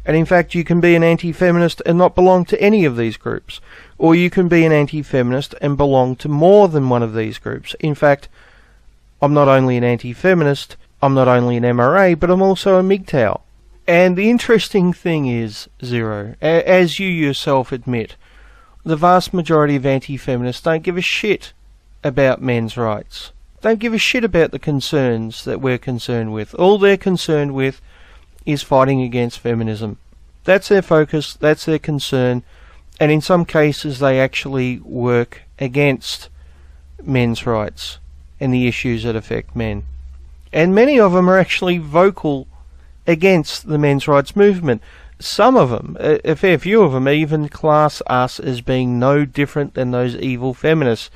A: And in fact, you can be an anti-feminist and not belong to any of these groups. Or you can be an anti-feminist and belong to more than one of these groups. In fact, I'm not only an anti-feminist, I'm not only an MRA, but I'm also a MGTOW. And the interesting thing is, Zero, as you yourself admit, the vast majority of anti-feminists don't give a shit about men's rights. Don't give a shit about the concerns that we're concerned with. All they're concerned with is fighting against feminism. That's their focus, that's their concern, and in some cases they actually work against men's rights and the issues that affect men. And many of them are actually vocal against the men's rights movement. Some of them, a fair few of them, even class us as being no different than those evil feminists.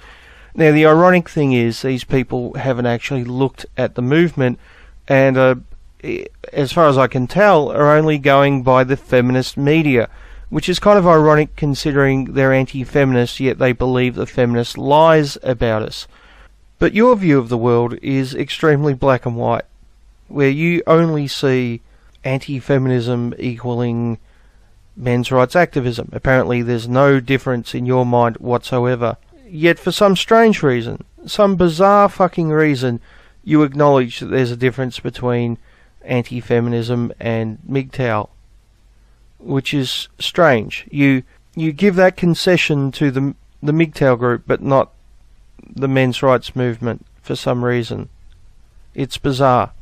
A: Now, the ironic thing is these people haven't actually looked at the movement and, as far as I can tell, are only going by the feminist media, which is kind of ironic considering they're anti-feminist, yet they believe the feminist lies about us. But your view of the world is extremely black and white, where you only see anti-feminism equaling men's rights activism. Apparently there's no difference in your mind whatsoever. Yet for some strange reason, some bizarre fucking reason, you acknowledge that there's a difference between anti-feminism and MGTOW, which is strange. You give that concession to the MGTOW group, but not the men's rights movement for some reason. It's bizarre.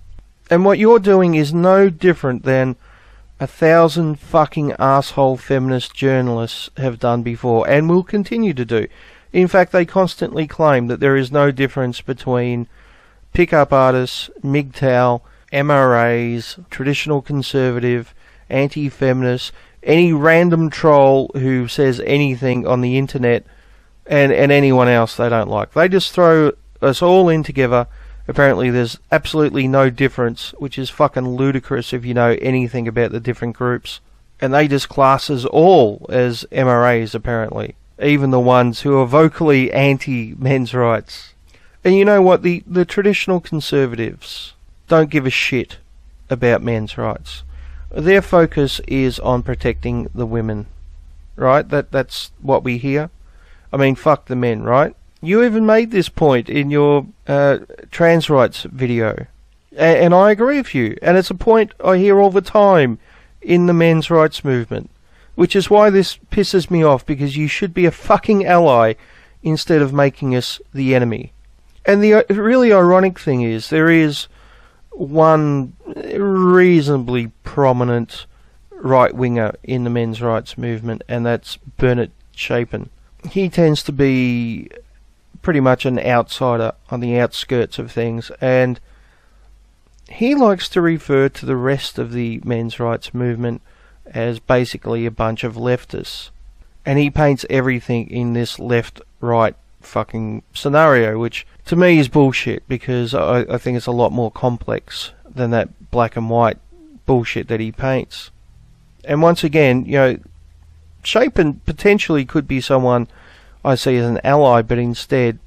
A: And what you're doing is no different than 1,000 fucking asshole feminist journalists have done before, and will continue to do. In fact, they constantly claim that there is no difference between pickup artists, MGTOW, MRAs, traditional conservative, anti-feminist, any random troll who says anything on the internet, and anyone else they don't like. They just throw us all in together. Apparently there's absolutely no difference, which is fucking ludicrous if you know anything about the different groups. And they just class us all as MRAs, apparently. Even the ones who are vocally anti-men's rights. And you know what? The traditional conservatives don't give a shit about men's rights. Their focus is on protecting the women. Right? That's what we hear. I mean, fuck the men, right? You even made this point in your trans rights video. And I agree with you. And it's a point I hear all the time in the men's rights movement. Which is why this pisses me off, because you should be a fucking ally instead of making us the enemy. And the really ironic thing is, there is one reasonably prominent right-winger in the men's rights movement, and that's Bernard Chapin. He tends to be pretty much an outsider on the outskirts of things, and he likes to refer to the rest of the men's rights movement as basically a bunch of leftists. And he paints everything in this left-right fucking scenario, which to me is bullshit, because I think it's a lot more complex than that black and white bullshit that he paints. And once again, you know, Chapin potentially could be someone I see as an ally, but instead,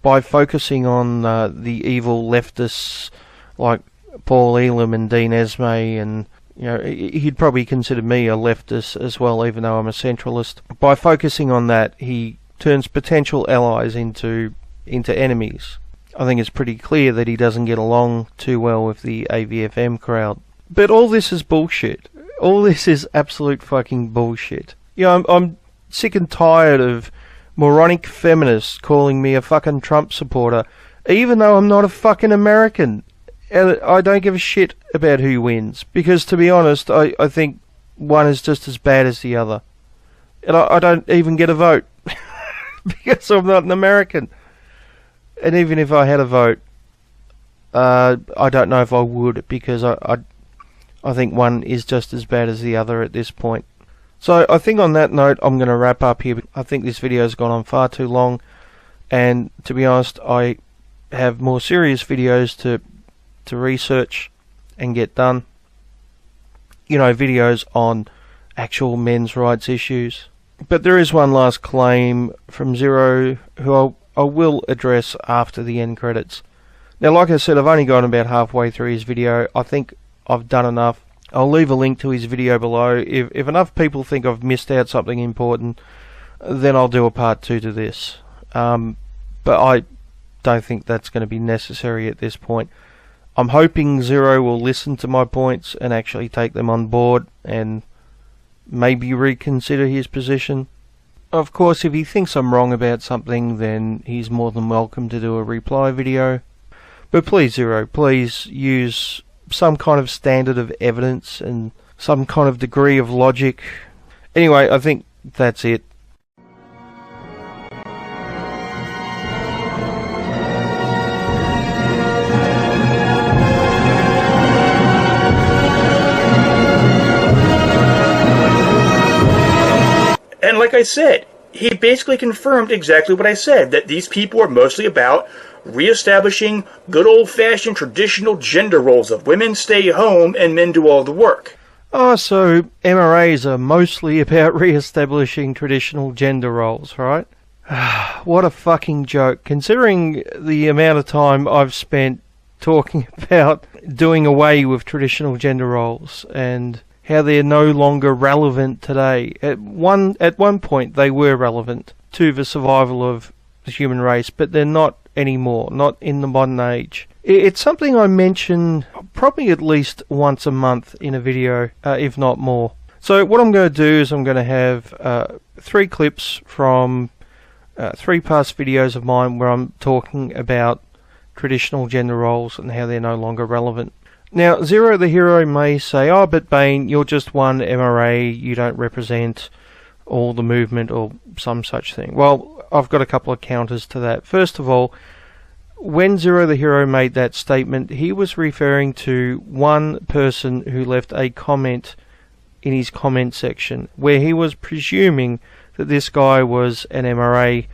A: by focusing on the evil leftists like Paul Elam and Dean Esme, and you know, he'd probably consider me a leftist as well, even though I'm a centralist. By focusing on that, he turns potential allies into enemies. I think it's pretty clear that he doesn't get along too well with the AVFM crowd. But all this is bullshit. All this is absolute fucking bullshit. You know, I'm sick and tired of moronic feminists calling me a fucking Trump supporter, even though I'm not a fucking American. And I don't give a shit about who wins, because to be honest, I think one is just as bad as the other. And I don't even get a vote, because I'm not an American. And even if I had a vote, I don't know if I would, because I think one is just as bad as the other at this point. So I think on that note, I'm going to wrap up here. I think this video has gone on far too long, and to be honest, I have more serious videos to research and get done. You know, videos on actual men's rights issues. But there is one last claim from Zero, who I will address after the end credits. Now, like I said, I've only gone about halfway through his video. I think I've done enough. I'll leave a link to his video below. If enough people think I've missed out something important, then I'll do a part 2 to this. But I don't think that's going to be necessary at this point. I'm hoping Zero will listen to my points and actually take them on board and maybe reconsider his position. Of course, if he thinks I'm wrong about something, then he's more than welcome to do a reply video. But please, Zero, please use some kind of standard of evidence and some kind of degree of logic. Anyway, I think that's it.
B: And like I said, he basically confirmed exactly what I said, that these people are mostly about reestablishing good old-fashioned traditional gender roles of women stay home and men do all the work.
A: Oh, so MRAs are mostly about reestablishing traditional gender roles, right? What a fucking joke, considering the amount of time I've spent talking about doing away with traditional gender roles and how they're no longer relevant today. At one point they were relevant to the survival of the human race, but they're not anymore, not in the modern age. It's something I mention probably at least once a month in a video, if not more. So what I'm going to do is I'm going to have 3 clips from 3 past videos of mine where I'm talking about traditional gender roles and how they're no longer relevant. Now, Zero the Hero may say, oh, but Bane, you're just one MRA, you don't represent all the movement or some such thing. Well, I've got a couple of counters to that. First of all, when Zero the Hero made that statement, he was referring to one person who left a comment in his comment section, where he was presuming that this guy was an MRA.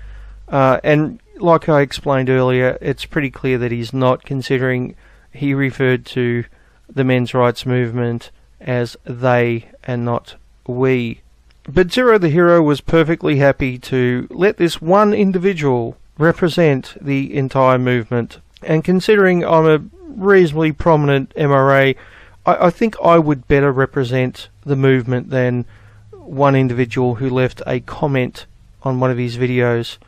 A: And like I explained earlier, it's pretty clear that he's not, considering he referred to the men's rights movement as they and not we. But Zero the Hero was perfectly happy to let this one individual represent the entire movement. And considering I'm a reasonably prominent MRA, I think I would better represent the movement than one individual who left a comment on one of his videos.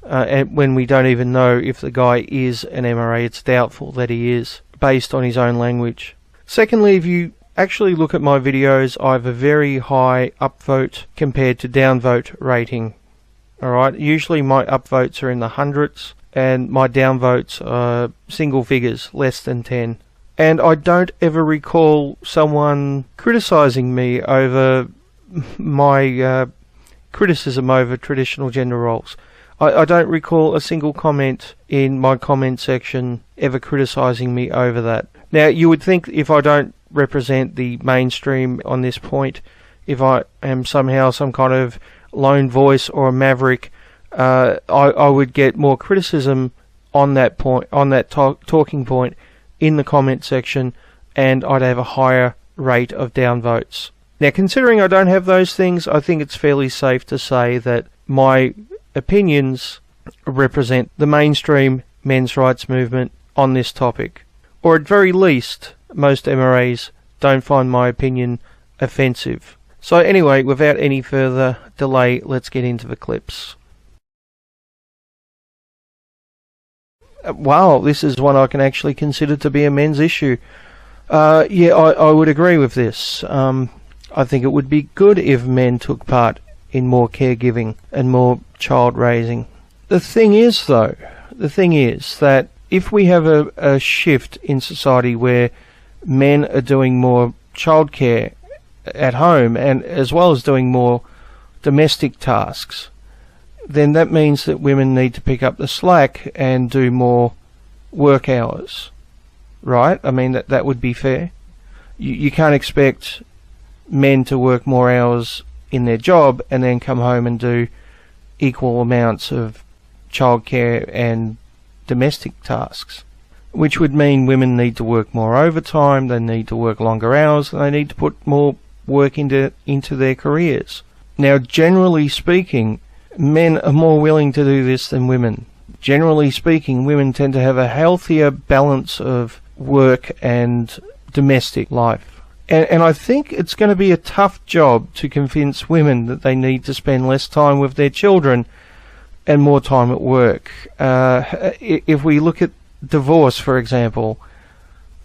A: And when we don't even know if the guy is an MRA, it's doubtful that he is, based on his own language. Secondly, if you actually look at my videos, I have a very high upvote compared to downvote rating. Alright, usually my upvotes are in the hundreds, and my downvotes are single figures, less than 10. And I don't ever recall someone criticising me over my criticism over traditional gender roles. I don't recall a single comment in my comment section ever criticising me over that. Now, you would think if I don't represent the mainstream on this point, if I am somehow some kind of lone voice or a maverick, I would get more criticism on that point, on that talking point in the comment section, and I'd have a higher rate of downvotes. Now, considering I don't have those things, I think it's fairly safe to say that my opinions represent the mainstream men's rights movement on this topic. Or at very least, most MRAs don't find my opinion offensive. So anyway, without any further delay, let's get into the clips. Wow, this is one I can actually consider to be a men's issue. Yeah, I would agree with this. I think it would be good if men took part in more caregiving and more child raising. The thing is that if we have a shift in society where men are doing more childcare at home and as well as doing more domestic tasks, then that means that women need to pick up the slack and do more work hours, right? I mean, that would be fair. You can't expect men to work more hours in their job and then come home and do equal amounts of childcare and domestic tasks, which would mean women need to work more overtime, they need to work longer hours, and they need to put more work into their careers. Now, generally speaking, men are more willing to do this than women. Generally speaking, women tend to have a healthier balance of work and domestic life. And I think it's going to be a tough job to convince women that they need to spend less time with their children and more time at work. If we look at divorce, for example,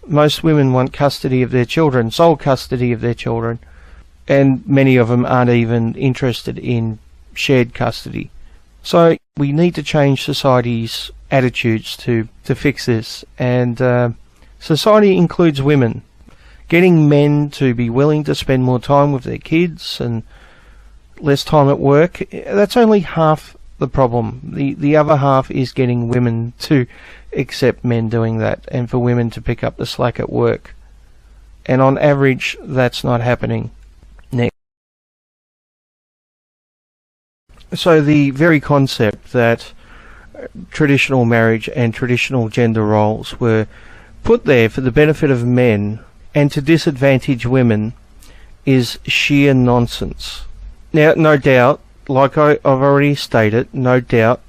A: most women want custody of their children, sole custody of their children, and many of them aren't even interested in shared custody. So we need to change society's attitudes to fix this, and society includes women. Getting men to be willing to spend more time with their kids and less time at work, that's only half the problem. The other half is getting women to accept men doing that and for women to pick up the slack at work. And on average, that's not happening. Next. So the very concept that traditional marriage and traditional gender roles were put there for the benefit of men and to disadvantage women is sheer nonsense. Now, no doubt, like I've already stated, no doubt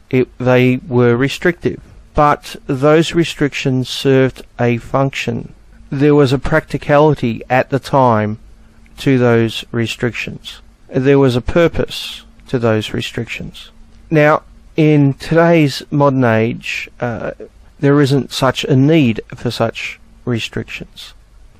A: they were restrictive, but those restrictions served a function. There was a practicality at the time to those restrictions. There was a purpose to those restrictions. Now, in today's modern age, there isn't such a need for such restrictions.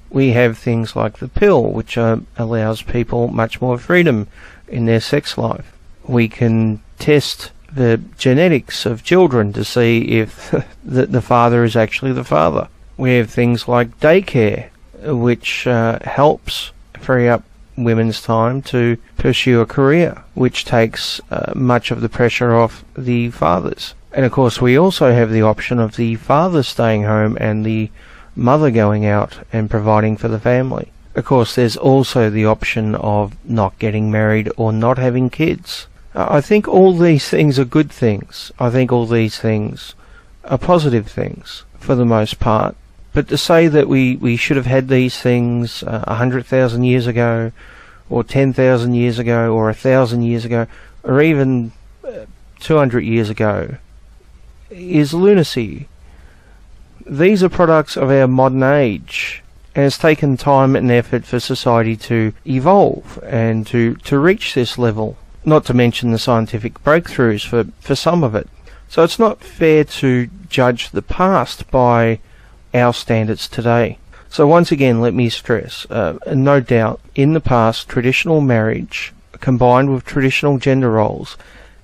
A: We have things like the pill, which allows people much more freedom in their sex life. We can test the genetics of children to see if the father is actually the father. We have things like daycare, which helps free up women's time to pursue a career, which takes much of the pressure off the fathers. And of course, we also have the option of the father staying home and the mother going out and providing for the family. Of course, there's also the option of not getting married or not having kids. I think all these things are good things. I think all these things are positive things for the most part. But to say that we should have had these things 100,000 years ago, or 10,000 years ago, or 1,000 years ago, or even 200 years ago, is lunacy. These are products of our modern age, and it's taken time and effort for society to evolve and to reach this level, not to mention the scientific breakthroughs for some of it. So it's not fair to judge the past by our standards today. So once again, let me stress, no doubt, in the past, traditional marriage, combined with traditional gender roles,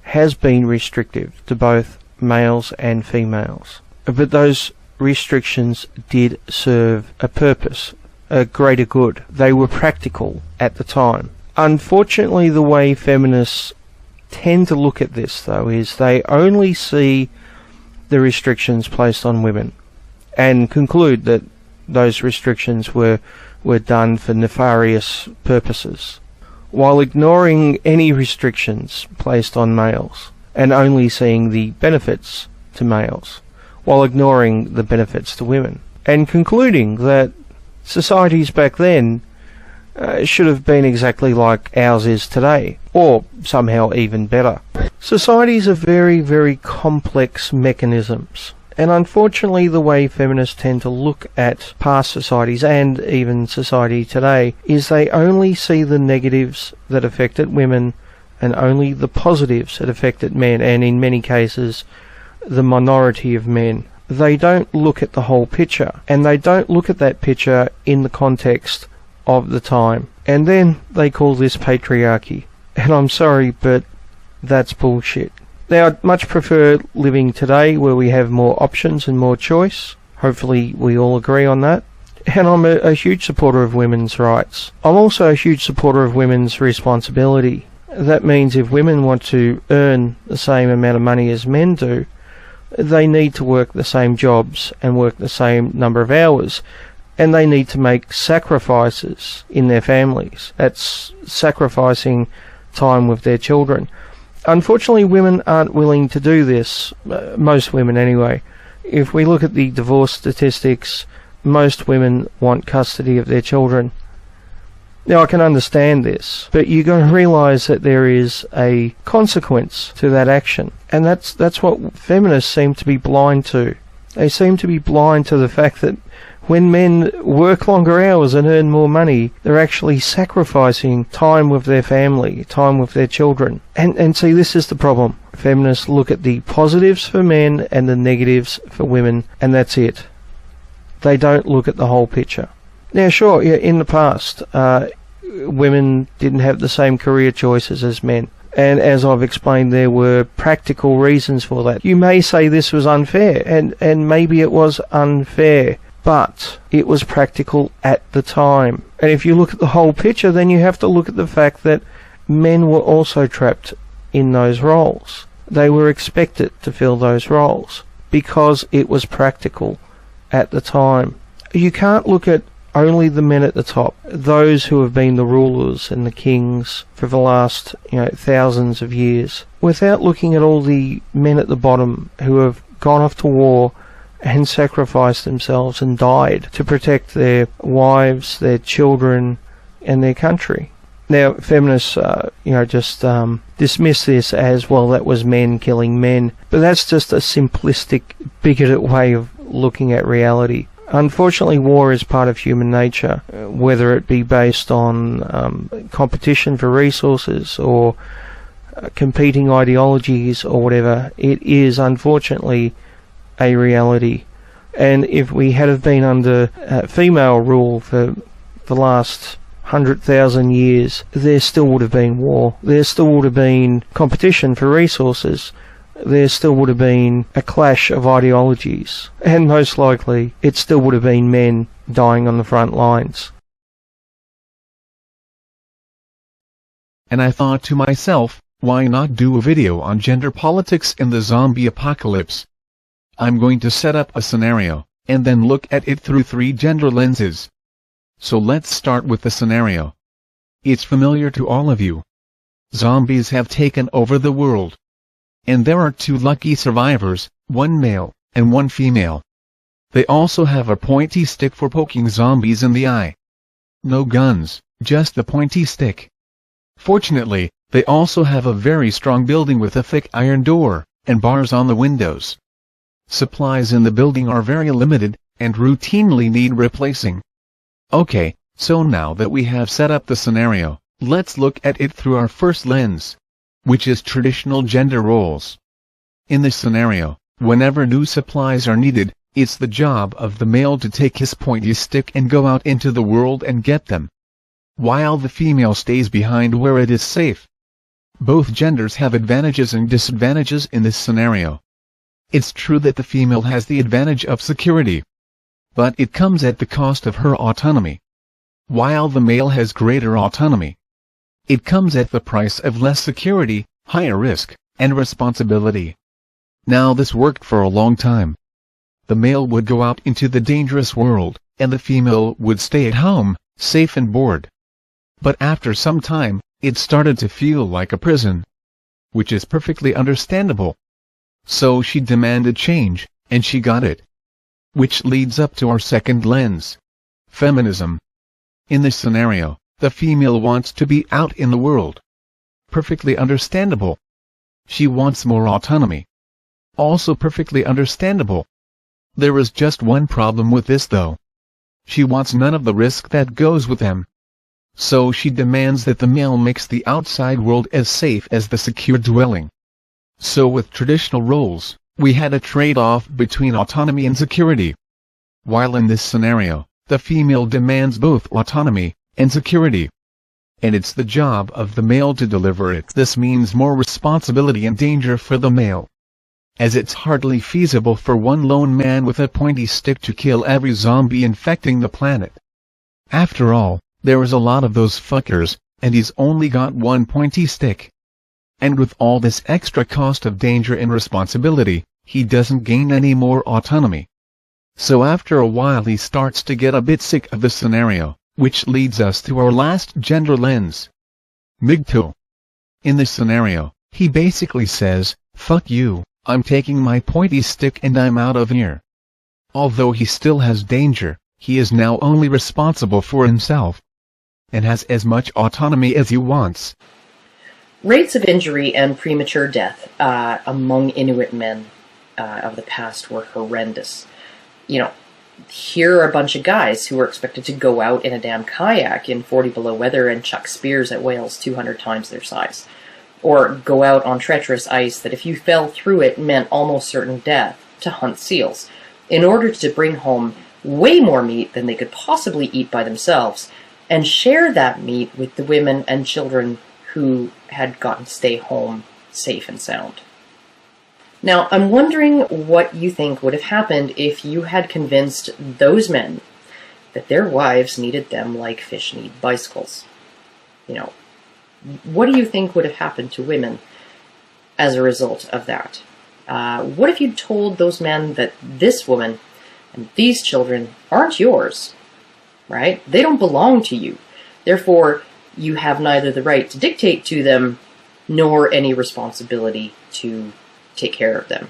A: has been restrictive to both males and females. But those restrictions did serve a purpose, a greater good. They were practical at the time. Unfortunately, the way feminists tend to look at this, though, is they only see the restrictions placed on women and conclude that those restrictions were done for nefarious purposes, while ignoring any restrictions placed on males and only seeing the benefits to males, while ignoring the benefits to women, and concluding that societies back then should have been exactly like ours is today, or somehow even better. Societies are very, very complex mechanisms, and unfortunately the way feminists tend to look at past societies and even society today is they only see the negatives that affected women and only the positives that affected men, and in many cases the minority of men. They don't look at the whole picture, and they don't look at that picture in the context of the time. And then they call this patriarchy. And I'm sorry, but that's bullshit. Now, I'd much prefer living today where we have more options and more choice. Hopefully we all agree on that. And I'm a huge supporter of women's rights. I'm also a huge supporter of women's responsibility. That means if women want to earn the same amount of money as men do, they need to work the same jobs and work the same number of hours, and they need to make sacrifices in their families. That's sacrificing time with their children. Unfortunately, women aren't willing to do this, most women anyway. If we look at the divorce statistics, most women want custody of their children. Now, I can understand this, but you got to realise that there is a consequence to that action, and that's what feminists seem to be blind to. They seem to be blind to the fact that when men work longer hours and earn more money, they're actually sacrificing time with their family, time with their children. And see, this is the problem. Feminists look at the positives for men and the negatives for women, and that's it. They don't look at the whole picture. Now, sure, in the past, women didn't have the same career choices as men. And as I've explained, there were practical reasons for that. You may say this was unfair, and maybe it was unfair, but it was practical at the time. And if you look at the whole picture, then you have to look at the fact that men were also trapped in those roles. They were expected to fill those roles because it was practical at the time. You can't look at only the men at the top, those who have been the rulers and the kings for the last, thousands of years, without looking at all the men at the bottom who have gone off to war and sacrificed themselves and died to protect their wives, their children, and their country. Now, feminists, just dismiss this as, well, that was men killing men, but that's just a simplistic, bigoted way of looking at reality. Unfortunately, war is part of human nature, whether it be based on competition for resources or competing ideologies or whatever. It is, unfortunately, a reality. And if we had have been under female rule for the last 100,000 years, there still would have been war. There still would have been competition for resources. There still would have been a clash of ideologies, and most likely it still would have been men dying on the front lines.
D: And I thought to myself, why not do a video on gender politics in the zombie apocalypse? I'm going to set up a scenario, and then look at it through 3 gender lenses. So let's start with the scenario. It's familiar to all of you. Zombies have taken over the world. And there are 2 lucky survivors, 1 male and 1 female. They also have a pointy stick for poking zombies in the eye. No guns, just the pointy stick. Fortunately, they also have a very strong building with a thick iron door, and bars on the windows. Supplies in the building are very limited, and routinely need replacing. Okay, so now that we have set up the scenario, let's look at it through our first lens, which is traditional gender roles. In this scenario, whenever new supplies are needed, it's the job of the male to take his pointy stick and go out into the world and get them, while the female stays behind where it is safe. Both genders have advantages and disadvantages in this scenario. It's true that the female has the advantage of security, but it comes at the cost of her autonomy. While the male has greater autonomy, it comes at the price of less security, higher risk, and responsibility. Now this worked for a long time. The male would go out into the dangerous world, and the female would stay at home, safe and bored. But after some time, it started to feel like a prison, which is perfectly understandable. So she demanded change, and she got it. Which leads up to our second lens: feminism. In this scenario, the female wants to be out in the world. Perfectly understandable. She wants more autonomy. Also perfectly understandable. There is just one problem with this though. She wants none of the risk that goes with them. So she demands that the male makes the outside world as safe as the secure dwelling. So with traditional roles, we had a trade-off between autonomy and security. While in this scenario, the female demands both autonomy and security. And it's the job of the male to deliver it. This means more responsibility and danger for the male, as it's hardly feasible for one lone man with a pointy stick to kill every zombie infecting the planet. After all, there is a lot of those fuckers, and he's only got one pointy stick. And with all this extra cost of danger and responsibility, he doesn't gain any more autonomy. So after a while he starts to get a bit sick of the scenario, which leads us to our last gender lens: Migto. In this scenario, he basically says, "Fuck you, I'm taking my pointy stick and I'm out of here." Although he still has danger, he is now only responsible for himself, and has as much autonomy as he wants.
J: Rates of injury and premature death among Inuit men of the past were horrendous. Here are a bunch of guys who were expected to go out in a damn kayak in 40 below weather and chuck spears at whales 200 times their size. Or go out on treacherous ice that if you fell through it meant almost certain death to hunt seals, in order to bring home way more meat than they could possibly eat by themselves, and share that meat with the women and children who had gotten to stay home safe and sound. Now, I'm wondering what you think would have happened if you had convinced those men that their wives needed them like fish need bicycles. What do you think would have happened to women as a result of that? What if you told those men that this woman and these children aren't yours, right? They don't belong to you. Therefore, you have neither the right to dictate to them nor any responsibility to take care of them.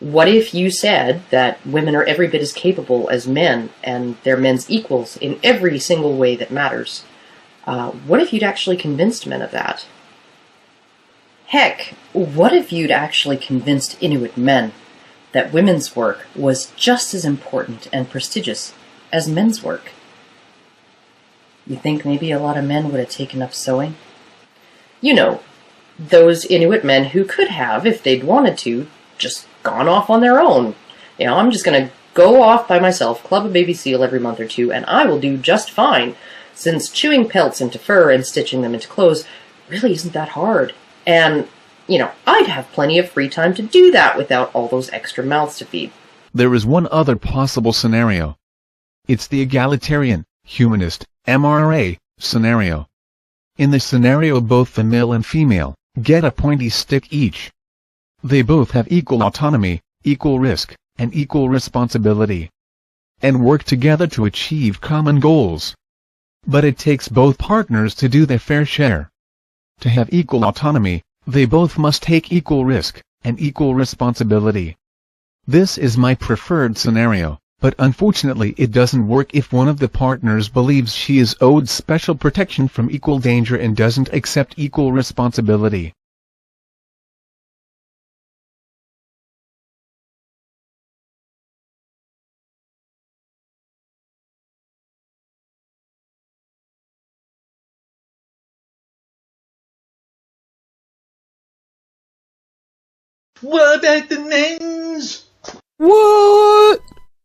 J: What if you said that women are every bit as capable as men and they're men's equals in every single way that matters? What if you'd actually convinced men of that? Heck, what if you'd actually convinced Inuit men that women's work was just as important and prestigious as men's work? You think maybe a lot of men would have taken up sewing? Those Inuit men who could have, if they'd wanted to, just gone off on their own. I'm just going to go off by myself, club a baby seal every month or two, and I will do just fine, since chewing pelts into fur and stitching them into clothes really isn't that hard. And, I'd have plenty of free time to do that without all those extra mouths to feed.
D: There is one other possible scenario. It's the egalitarian, humanist, MRA scenario. In this scenario, both the male and female get a pointy stick each. They both have equal autonomy, equal risk, and equal responsibility, and work together to achieve common goals. But it takes both partners to do their fair share. To have equal autonomy, they both must take equal risk and equal responsibility. This is my preferred scenario, but unfortunately it doesn't work if one of the partners believes she is owed special protection from equal danger and doesn't accept equal responsibility.
K: What about the men's?
L: What?